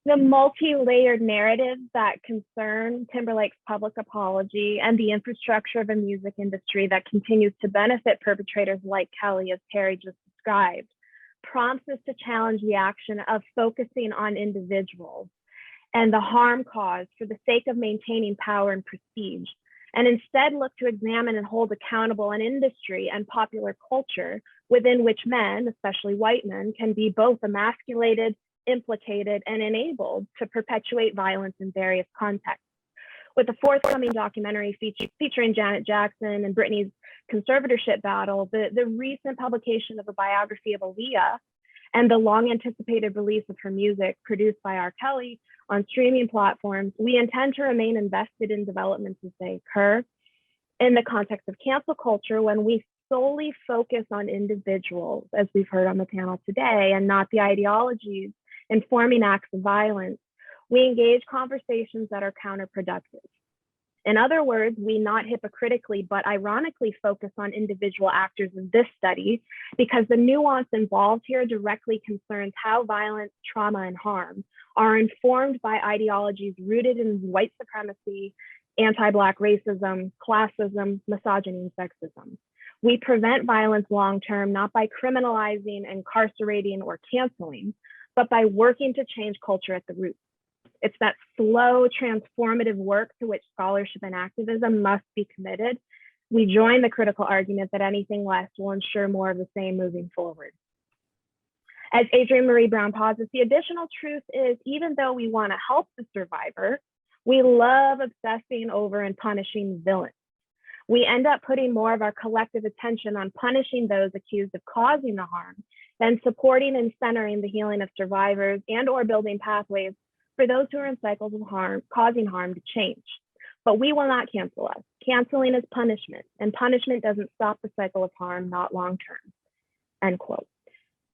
The multi-layered narratives that concern Timberlake's public apology and the infrastructure of a music industry that continues to benefit perpetrators like Kelly, as Terry just described, prompts us to challenge the action of focusing on individuals and the harm caused for the sake of maintaining power and prestige, and instead look to examine and hold accountable an industry and popular culture within which men, especially white men, can be both emasculated, implicated, and enabled to perpetuate violence in various contexts. With the forthcoming documentary featuring Janet Jackson and Britney's conservatorship battle, the recent publication of a biography of Aaliyah, and the long anticipated release of her music produced by R. Kelly on streaming platforms, we intend to remain invested in developments as they occur. In the context of cancel culture, when we solely focus on individuals, as we've heard on the panel today, and not the ideologies informing acts of violence, we engage conversations that are counterproductive. In other words, we not hypocritically, but ironically focus on individual actors in this study because the nuance involved here directly concerns how violence, trauma, and harm are informed by ideologies rooted in white supremacy, anti-Black racism, classism, misogyny, and sexism. We prevent violence long-term, not by criminalizing, incarcerating, or canceling, but by working to change culture at the root. It's that slow, transformative work to which scholarship and activism must be committed. We join the critical argument that anything less will ensure more of the same moving forward. As Adrienne Marie Brown posits, the additional truth is, even though we want to help the survivor, we love obsessing over and punishing villains. we end up putting more of our collective attention on punishing those accused of causing the harm than supporting and centering the healing of survivors and or building pathways for those who are in cycles of harm, causing harm to change. But we will not cancel us. Canceling is punishment, and punishment doesn't stop the cycle of harm, not long-term, end quote.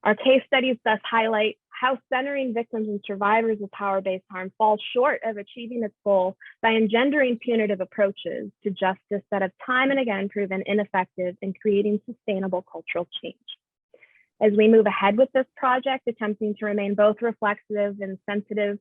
Our case studies thus highlight how centering victims and survivors of power-based harm falls short of achieving its goal by engendering punitive approaches to justice that have time and again proven ineffective in creating sustainable cultural change. As we move ahead with this project, attempting to remain both reflexive and sensitive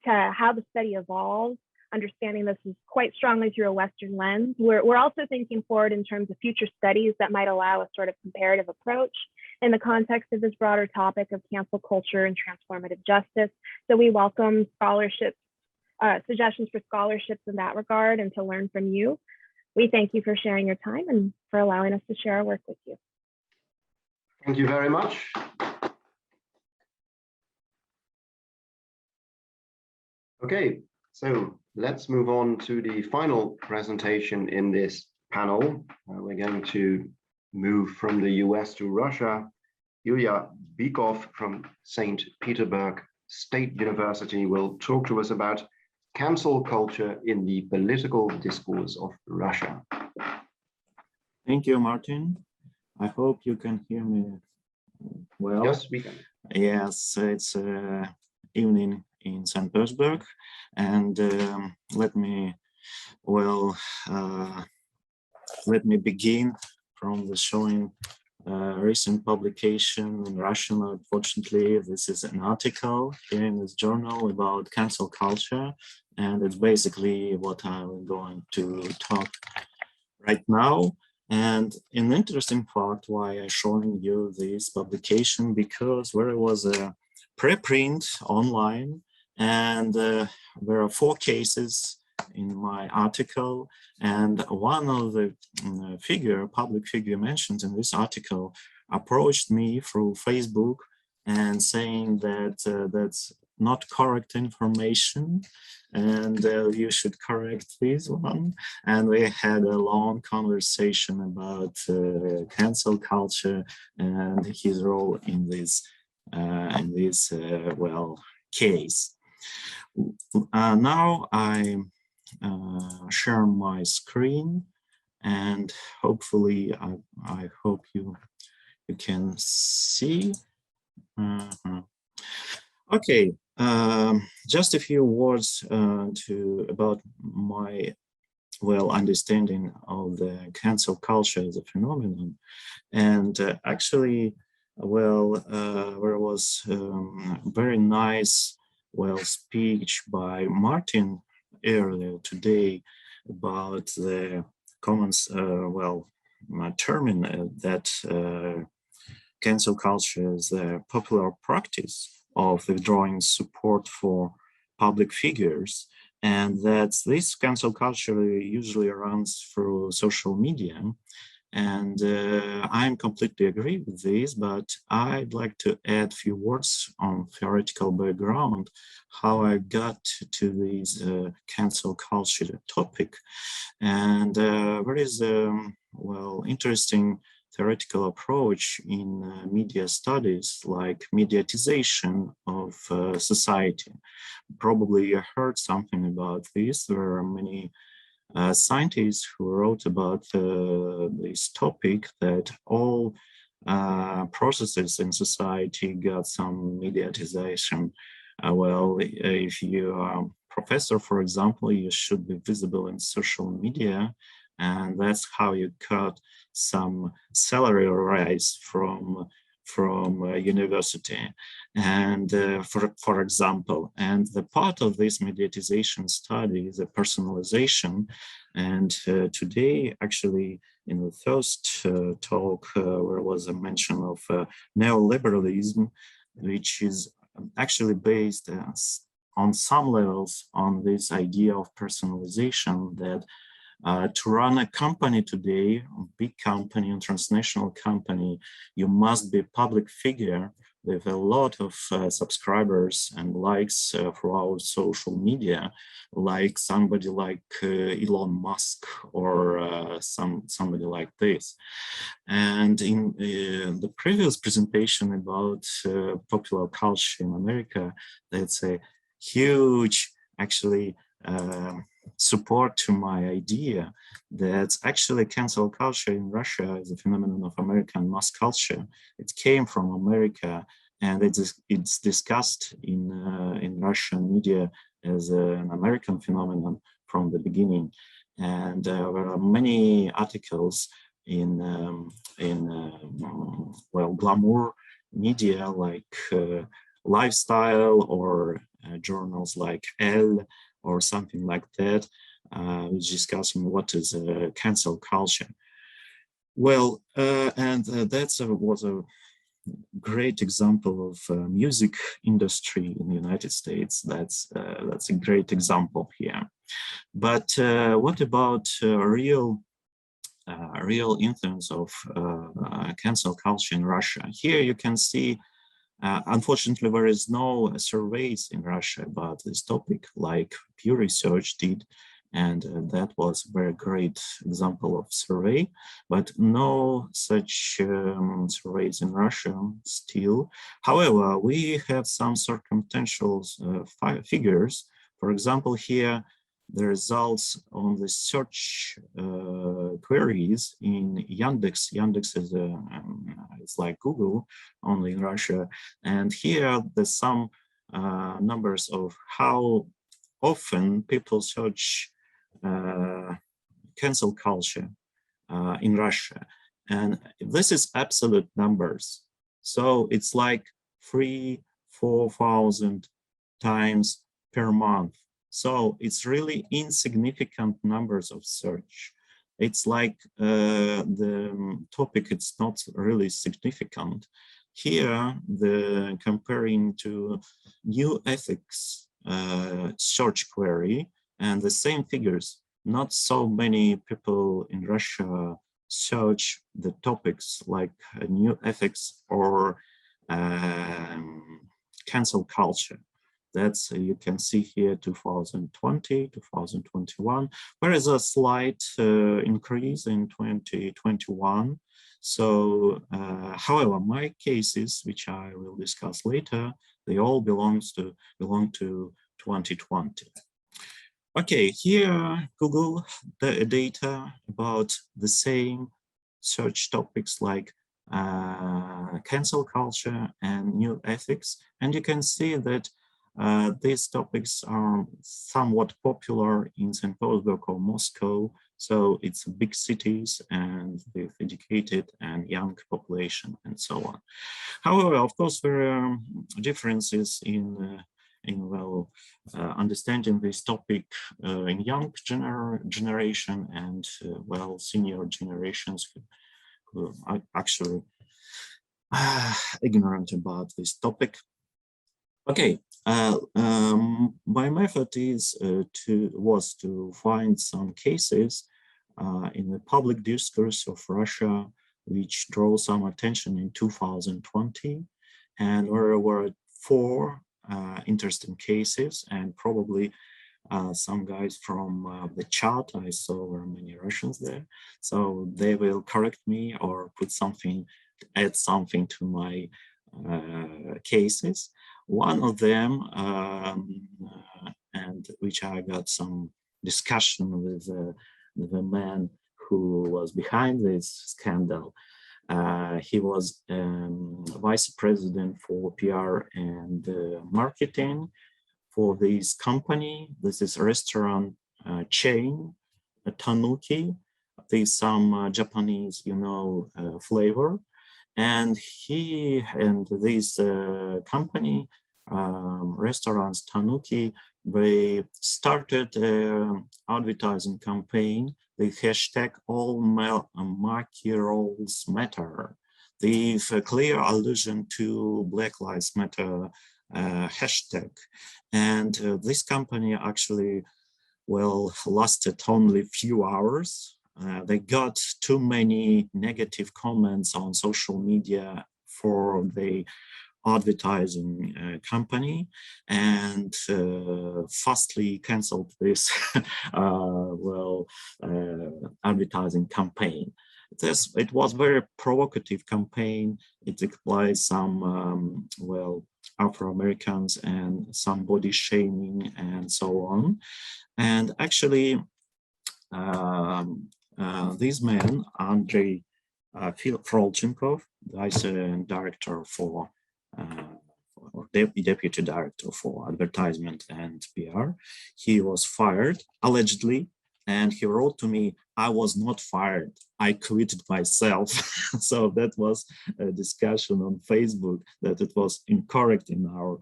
to how the study evolves, understanding this is quite strongly through a Western lens, we're also thinking forward in terms of future studies that might allow a sort of comparative approach in the context of this broader topic of cancel culture and transformative justice. So we welcome scholarships, suggestions for scholarships in that regard and to learn from you. We thank you for sharing your time and for allowing us to share our work with you. Thank you very much. Okay, so let's move on to the final presentation in this panel. We're going to move from the US to Russia. Ilya Bykov from Saint Petersburg State University will talk to us about cancel culture in the political discourse of Russia. Thank you, Martin. I hope you can hear me well. Yes, we can. Yes, it's evening in Saint Petersburg, and let me begin from the showing recent publication in Russian. Unfortunately, this is an article here in this journal about cancel culture, and it's basically what I'm going to talk right now. And an interesting fact why I'm showing you this publication, because there was a preprint online, and there are 4 cases in my article, and one of the public figure mentioned in this article approached me through Facebook and saying that that's not correct information, and you should correct this one. And we had a long conversation about cancel culture and his role in this case. Now I share my screen, and hopefully I hope you can see. Okay, just a few words about my understanding of the cancel culture as a phenomenon. And actually, there was very nice speech by Martin earlier today about the common term that cancel culture is a popular practice of withdrawing support for public figures, and that this cancel culture usually runs through social media. And I completely agree with this, but I'd like to add a few words on theoretical background, how I got to this cancel culture topic. And there is a interesting theoretical approach in media studies, like mediatization of society. Probably you heard something about this. There are many scientists who wrote about this topic, that all processes in society got some mediatization. If you are a professor, for example, you should be visible in social media, and that's how you got some salary rise from university, and for example, and the part of this mediatization study is a personalization. And today, actually, in the first talk, there was a mention of neoliberalism, which is actually based on some levels on this idea of personalization, that to run a company today, a big company, a transnational company, you must be a public figure with a lot of subscribers and likes throughout social media, like somebody like Elon Musk or somebody like this. And in the previous presentation about popular culture in America, that's a huge, actually, support to my idea that actually cancel culture in Russia is a phenomenon of American mass culture. It came from America, and it's discussed in Russian media as an American phenomenon from the beginning. And there are many articles in glamour media like Lifestyle or journals like Elle or something like that, which discussing what is cancel culture. Well, that was a great example of music industry in the United States. That's a great example here. But what about real influence of cancel culture in Russia? Here you can see, unfortunately, there is no surveys in Russia about this topic like Pew Research did, and that was a very great example of survey, but no such surveys in Russia still. However, we have some circumstantial figures. For example, here, the results on the search queries in Yandex. Yandex is it's like Google, only in Russia. And here there's some numbers of how often people search cancel culture in Russia. And this is absolute numbers. So it's like 3,000-4,000 times per month. So it's really insignificant numbers of search. It's like the topic, it's not really significant. Here, the comparing to new ethics search query and the same figures, not so many people in Russia search the topics like new ethics or cancel culture. That's, you can see here, 2020, 2021. There is a slight increase in 2021. So, however, my cases, which I will discuss later, they all belong to 2020. Okay, here Google data about the same search topics like cancel culture and new ethics, and you can see that these topics are somewhat popular in Saint Petersburg or Moscow, so it's big cities and with educated and young population and so on. However, of course, there are differences in understanding this topic in young generation and senior generations who are actually ignorant about this topic. Okay, my method was to find some cases in the public discourse of Russia, which drew some attention in 2020, and there were 4 interesting cases, and probably some guys from the chat, I saw there were many Russians there, so they will correct me or put something, add something to my cases. One of them, and which I got some discussion with the man who was behind this scandal. He was vice president for PR and marketing for this company. This is a restaurant chain, Tanuki. There's some Japanese, flavor. And he and this company, restaurants Tanuki, they started an advertising campaign, the hashtag all Maki Rolls Matter, with a clear allusion to Black Lives Matter hashtag. And this company actually, lasted only a few hours. They got too many negative comments on social media for the advertising company, and fastly canceled this advertising campaign. It was very provocative campaign. It implies some Afro-Americans and some body shaming and so on. And actually, this man, Andrei Frolchenkov, vice director for or deputy director for advertisement and PR, he was fired allegedly, and he wrote to me, "I was not fired, I quitted myself." So that was a discussion on Facebook that it was incorrect in our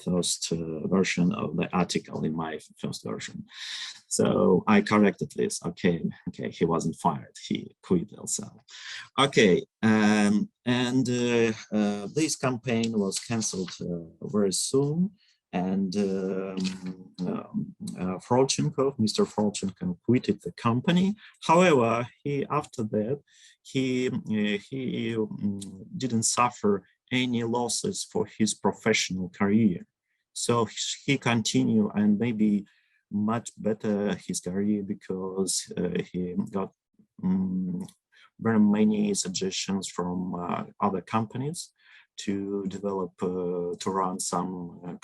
first version of the article, in my first version. So I corrected this. Okay, he wasn't fired, he quit himself. Okay, this campaign was canceled very soon. And Mr. Frolchenkov quitted the company. However, after that, he didn't suffer any losses for his professional career. So he continued, and maybe much better his career, because he got very many suggestions from other companies to develop, to run some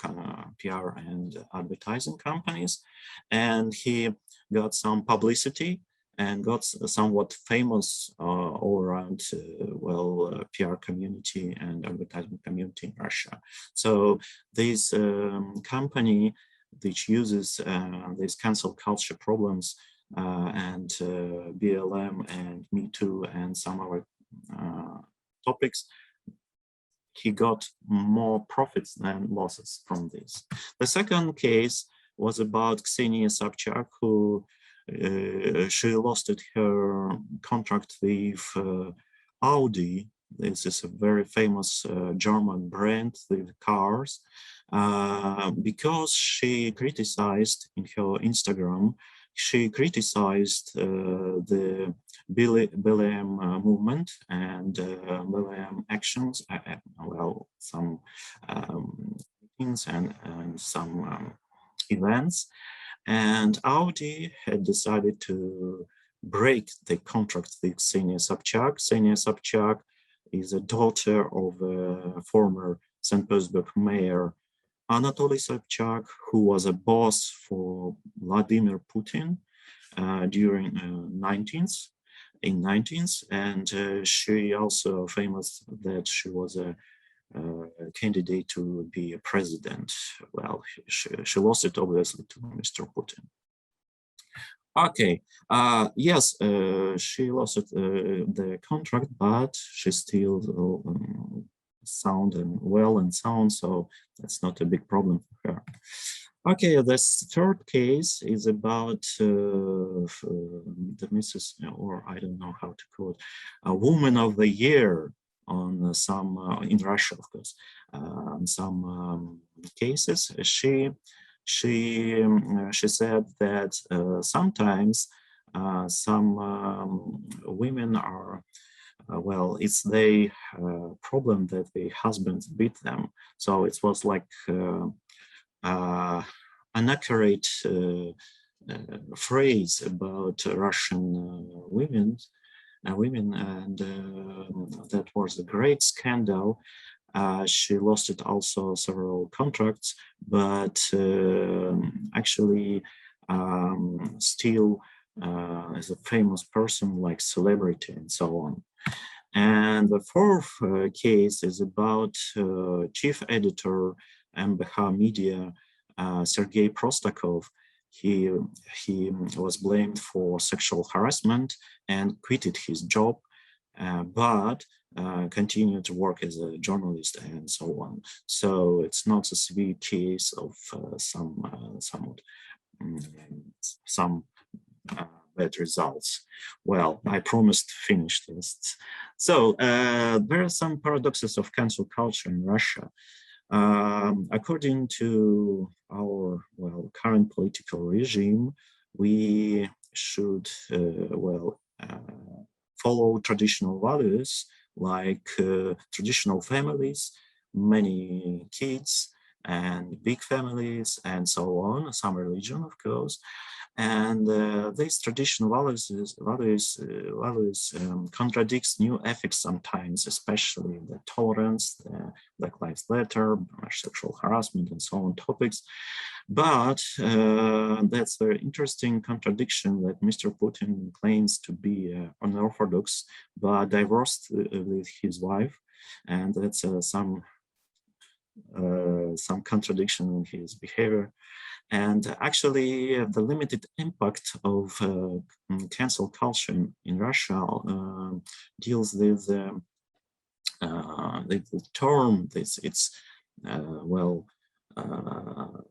PR and advertising companies. And he got some publicity and got somewhat famous all around, PR community and advertising community in Russia. So this company, which uses these cancel culture problems and BLM and Me Too and some other topics, he got more profits than losses from this. The second case was about Ksenia Sobchak, who she lost her contract with Audi. This is a very famous German brand with cars, because she criticized in her Instagram, she criticized the BLM movement and BLM actions, some meetings and some events. And Audi had decided to break the contract with Ksenia Sobchak. Ksenia Sobchak is a daughter of a former Saint Petersburg mayor, Anatoly Sobchak, who was a boss for Vladimir Putin during 19th, and she also famous that she was a candidate to be a president. Well, she lost it obviously to Mr. Putin. Okay, yes, she lost the contract, but she's still sound and well and sound, so that's not a big problem for her. Okay, this third case is about the Mrs., or I don't know how to call it, a Woman of the Year on some, in Russia, of course, some cases. She said that sometimes some women are, it's their problem that the husbands beat them. So it was like inaccurate phrase about Russian women, and that was a great scandal. She lost it also several contracts, but actually still as a famous person, like celebrity and so on. And the fourth case is about chief editor MBH Media, Sergei Prostakov. He was blamed for sexual harassment and quitted his job, but continued to work as a journalist and so on. So it's not a severe case of some bad results. Well, I promised to finish this. So there are some paradoxes of cancel culture in Russia. According to our current political regime, we should follow traditional values like traditional families, many kids and big families and so on, some religion, of course. And these traditional values contradicts new ethics sometimes, especially the tolerance, the Black Lives Matter, sexual harassment, and so on topics. But that's an interesting contradiction that Mr. Putin claims to be unorthodox, but divorced with his wife, and that's some contradiction in his behavior. And actually, the limited impact of cancel culture in Russia deals with the term,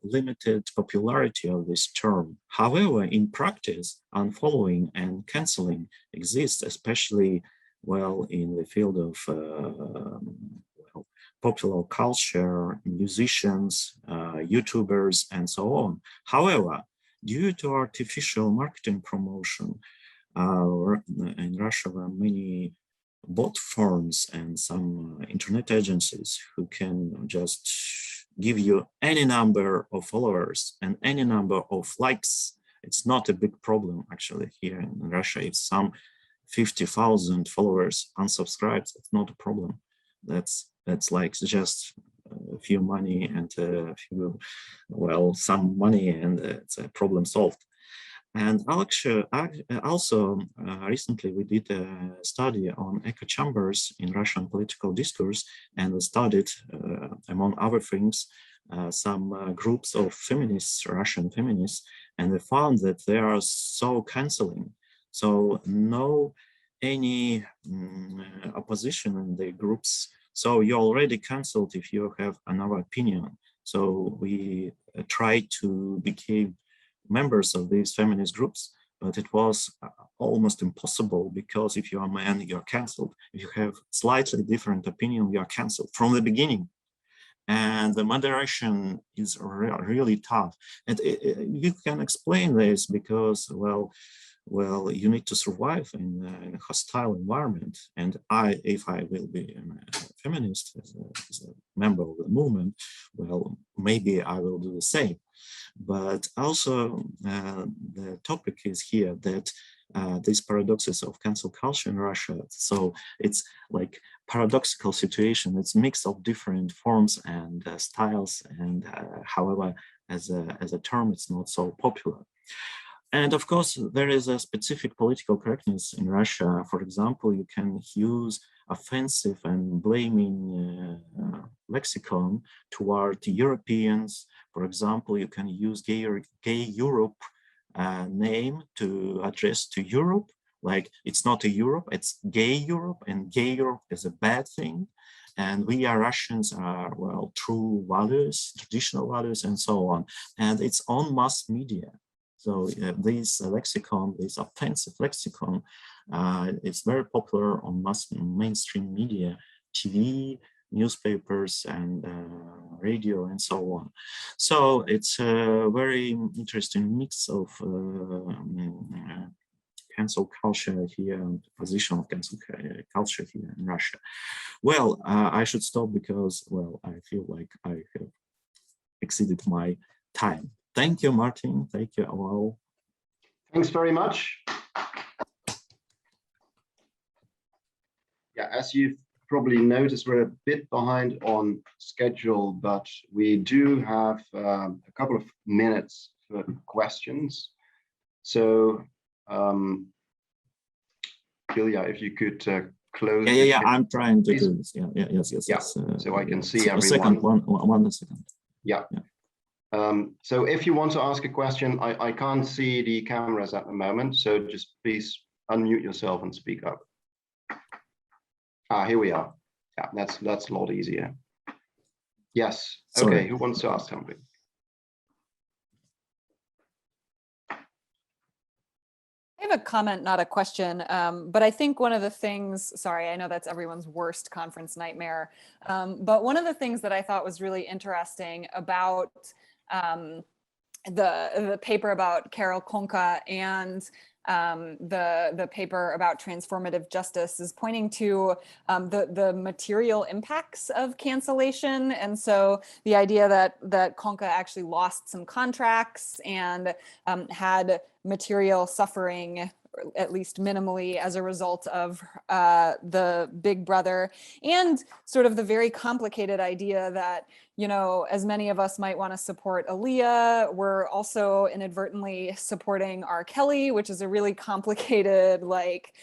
limited popularity of this term. However, in practice, unfollowing and canceling exists, especially in the field of popular culture, musicians, YouTubers, and so on. However, due to artificial marketing promotion, in Russia there are many bot firms and some internet agencies who can just give you any number of followers and any number of likes. It's not a big problem actually here in Russia. If some 50,000 followers unsubscribed, it's not a problem. That's like just a few money and some money, and it's a problem solved. And also recently we did a study on echo chambers in Russian political discourse, and we studied, among other things, some groups of feminists, Russian feminists, and we found that they are so canceling. So no any opposition in the groups. So you're already cancelled if you have another opinion. So we tried to become members of these feminist groups, but it was almost impossible, because if you are a man, you're cancelled. If you have slightly different opinion, you are cancelled from the beginning. And the moderation is really tough. And you can explain this because, well, you need to survive in a hostile environment. And if I will be a feminist, as a member of the movement, well, maybe I will do the same. But also the topic is here that these paradoxes of cancel culture in Russia. So it's like paradoxical situation. It's a mix of different forms and styles, and however, as a term, it's not so popular. And of course, there is a specific political correctness in Russia. For example, you can use offensive and blaming lexicon toward Europeans. For example, you can use gay Europe name to address to Europe, like it's not a Europe, it's gay Europe, and gay Europe is a bad thing. And we are Russians are, well, true values, traditional values, and so on. And it's on mass media. So this lexicon, this offensive lexicon, it's very popular on mainstream media, TV, newspapers, and radio, and so on. So it's a very interesting mix of cancel culture here, and position of cancel culture here in Russia. Well, I should stop because, well, I feel like I have exceeded my time. Thank you, Martin. Thank you all. Thanks very much. Yeah, as you've probably noticed, we're a bit behind on schedule, but we do have a couple of minutes for questions. So, Ilya, if you could close. Yeah, I'm trying to do this. Yes. So I can see everyone. Second, one second. Yeah. So if you want to ask a question, I can't see the cameras at the moment, so just please unmute yourself and speak up. Here we are. Yeah, that's a lot easier. Yes. Sorry. Okay, who wants to ask something? I have a comment, not a question, but I think one of the things, sorry, I know that's everyone's worst conference nightmare, but one of the things that I thought was really interesting about the paper about Karol Conká and the paper about transformative justice is pointing to the material impacts of cancellation. And so the idea that Conká actually lost some contracts and had material suffering, at least minimally, as a result of the Big Brother, and sort of the very complicated idea that, you know, as many of us might want to support Ilya, we're also inadvertently supporting R. Kelly, which is a really complicated, like,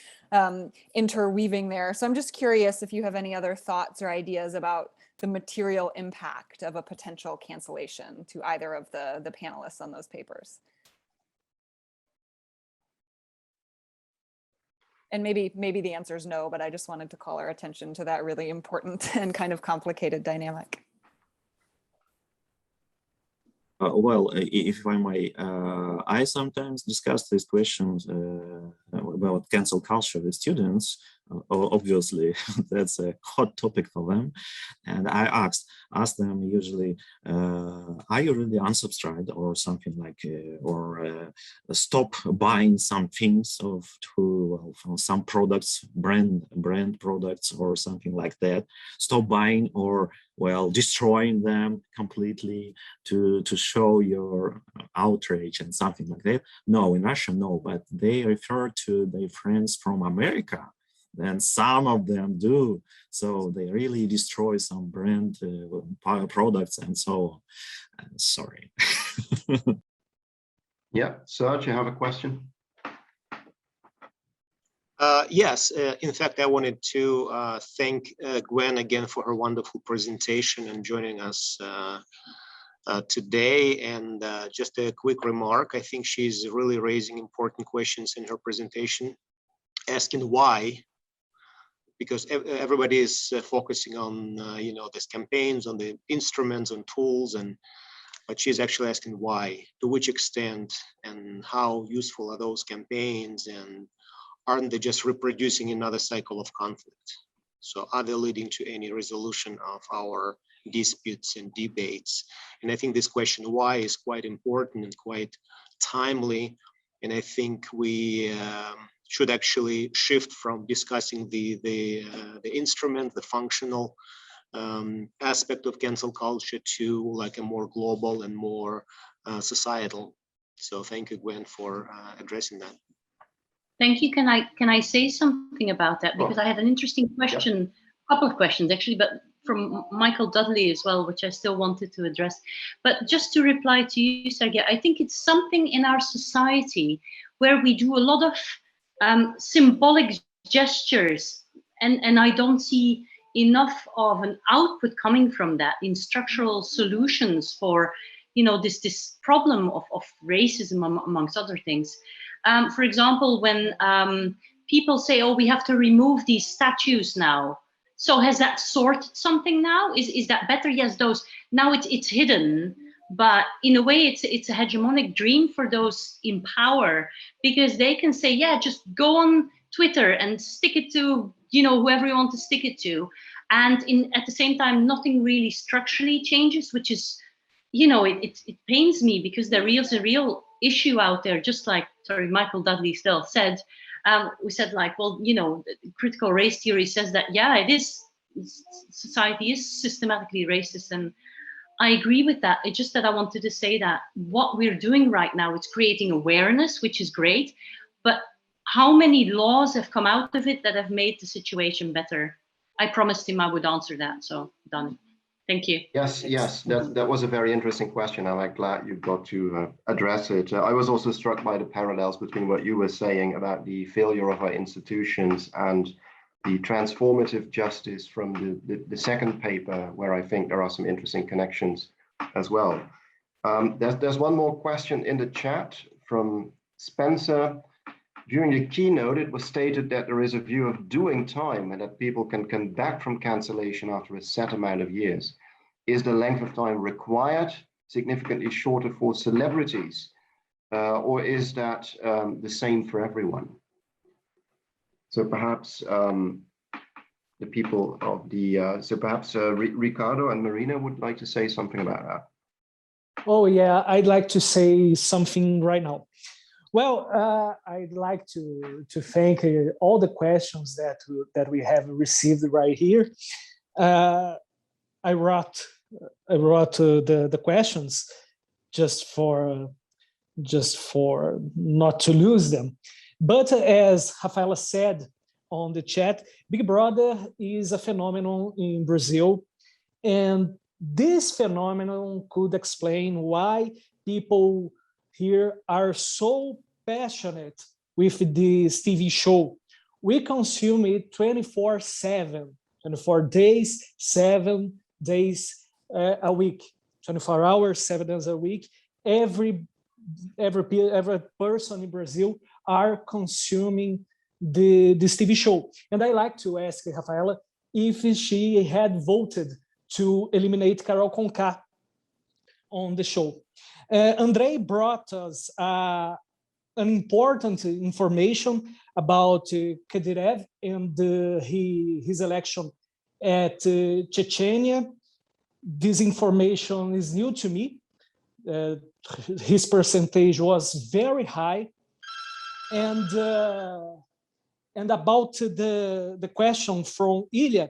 interweaving there. So I'm just curious if you have any other thoughts or ideas about the material impact of a potential cancellation to either of the panelists on those papers. And maybe the answer is no, but I just wanted to call our attention to that really important and kind of complicated dynamic. Well, if I may, I sometimes discuss these questions about cancel culture with students. Obviously, that's a hot topic for them. And I ask them usually, are you really unsubscribed or something like, stop buying some things from some products, brand products or something like that. Stop buying or, well, destroying them completely to show your outrage and something like that. No, in Russia, no, but they refer to their friends from America. Then some of them do. So they really destroy some brand products and so on. Sorry. Yeah, Serge, you have a question? Yes, in fact, I wanted to thank Gwen again for her wonderful presentation and joining us today. And just a quick remark, I think she's really raising important questions in her presentation, asking why, because everybody is focusing on, you know, these campaigns, on the instruments and tools, but she's actually asking why, to which extent, and how useful are those campaigns, and aren't they just reproducing another cycle of conflict? So are they leading to any resolution of our disputes and debates? And I think this question why is quite important and quite timely. And I think we should actually shift from discussing the instrument, the functional aspect of cancel culture to like a more global and more societal. So thank you, Gwen, for addressing that. Thank you. Can I say something about that? Because I had an interesting question, a couple of questions actually, but from Michael Dudley as well, which I still wanted to address. But just to reply to you, Sergei, I think it's something in our society where we do a lot of symbolic gestures, and I don't see enough of an output coming from that in structural solutions for, you know, this problem of racism amongst other things. For example, when people say, oh, we have to remove these statues now. So has that sorted something now? Is that better? Yes, those, now it's hidden, but in a way it's a hegemonic dream for those in power, because they can say, yeah, just go on Twitter and stick it to, you know, whoever you want to stick it to. And at the same time, nothing really structurally changes, which is, you know, it pains me, because there is a real issue out there, just like, sorry, Michael Dudley still said, we said like, well, you know, critical race theory says that, yeah, it is, society is systematically racist, and I agree with that. It's just that I wanted to say that what we're doing right now is creating awareness, which is great, but how many laws have come out of it that have made the situation better? I promised him I would answer that, so done. Thank you. Yes, that was a very interesting question. I'm glad you got to address it. I was also struck by the parallels between what you were saying about the failure of our institutions and the transformative justice from the second paper, where I think there are some interesting connections as well. There's one more question in the chat from Spencer. During the keynote, it was stated that there is a view of doing time and that people can come back from cancellation after a set amount of years. Is the length of time required significantly shorter for celebrities, or is that the same for everyone? So perhaps the people of the, Ricardo and Marina would like to say something about that. Oh yeah, I'd like to say something right now. Well, I'd like to thank all the questions that we have received right here. I wrote the questions just for not to lose them. But as Rafaela said on the chat, Big Brother is a phenomenon in Brazil, and this phenomenon could explain why people here are so passionate with this TV show. We consume it 24/7, 24 days, 7 days a week, 24 hours, 7 days a week. Every person in Brazil are consuming this TV show. And I like to ask Rafaela if she had voted to eliminate Karol Conká on the show. Andrei brought us an important information about Kadyrov and his election at Chechnya. This information is new to me. His percentage was very high. And about the question from Ilya,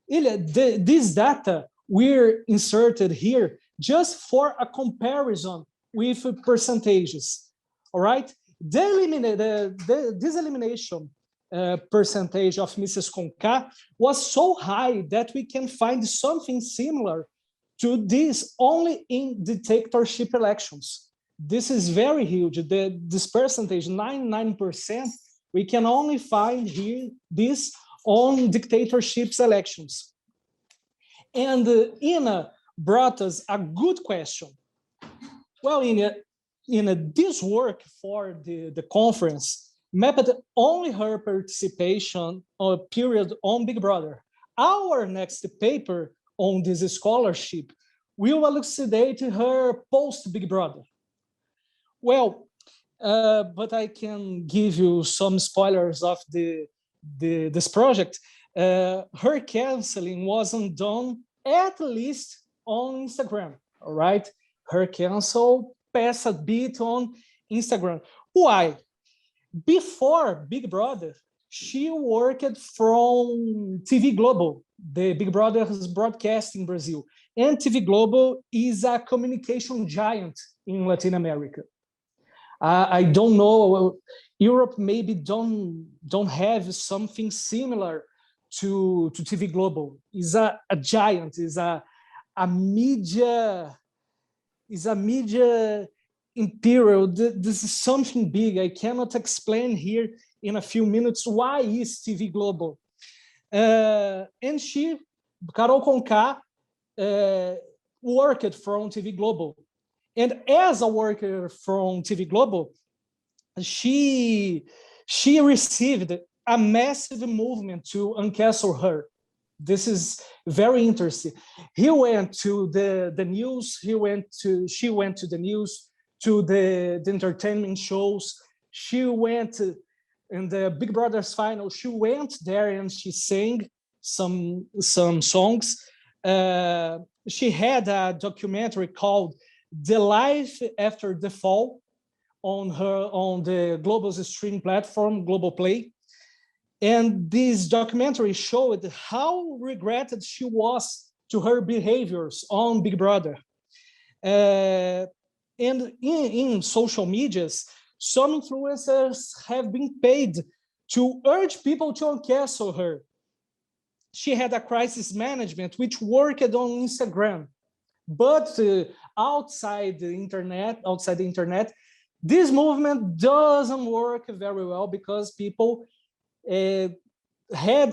this data we're inserted here just for a comparison with percentages, all right? This elimination percentage of Mrs. Conká was so high that we can find something similar to this only in dictatorship elections. This is very huge. This percentage, 99%, we can only find here this on dictatorships elections. And Ina brought us a good question. Well, Ina, this work for the conference mapped only her participation or period on Big Brother. Our next paper on this scholarship will elucidate her post-Big Brother. Well, but I can give you some spoilers of this project. Her canceling wasn't done at least on Instagram, all right? Her cancel passed a bit on Instagram. Why? Before Big Brother, she worked from TV Globo, the Big Brother's broadcast in Brazil. And TV Globo is a communication giant in Latin America. I don't know, Europe maybe don't have something similar to TV Globo. Is a giant, is a media imperial. This is something big. I cannot explain here in a few minutes why is TV Globo. And she, Karol Conká, worked from TV Globo. And as a worker from TV Globo, she received a massive movement to uncancel her. This is very interesting. He went to the news. She went to the news, to the entertainment shows. She went in the Big Brother's final. She went there and she sang some songs. She had a documentary called "The Life After the Fall" on the Globo's streaming platform, Globoplay. And this documentary showed how regretted she was to her behaviors on Big Brother. And in social medias, some influencers have been paid to urge people to uncancel her. She had a crisis management which worked on Instagram, but outside the internet, this movement doesn't work very well because people had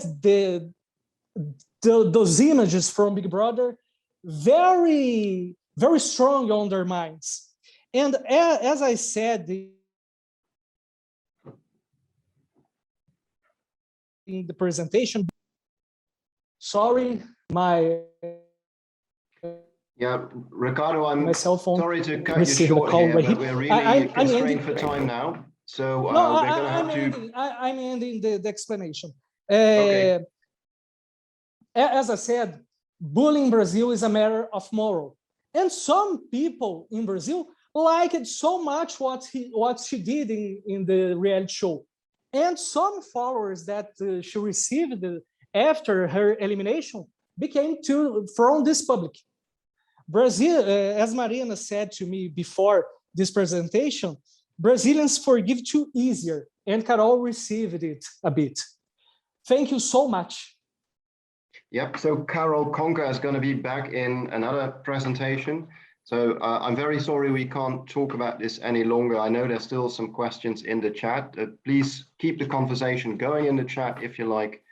those images from Big Brother very, very strong on their minds. And as I said in the presentation, sorry, Yeah, Ricardo, I'm my cell phone sorry to cut you short here, but we're really constrained for time now. So we're going to have to... I'm ending the explanation. Okay. As I said, bullying in Brazil is a matter of moral. And some people in Brazil liked so much what she did in the reality show. And some followers that she received after her elimination became from this public. Brazil, as Marina said to me before this presentation, Brazilians forgive too easier, and Karol received it a bit. Thank you so much. Yep, so Karol Conká is going to be back in another presentation. So I'm very sorry we can't talk about this any longer. I know there's still some questions in the chat. Please keep the conversation going in the chat if you like.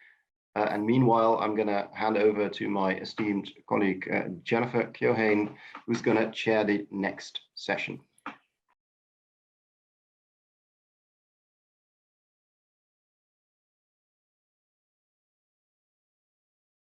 And meanwhile, I'm going to hand over to my esteemed colleague, Jennifer Keohane, who's going to chair the next session.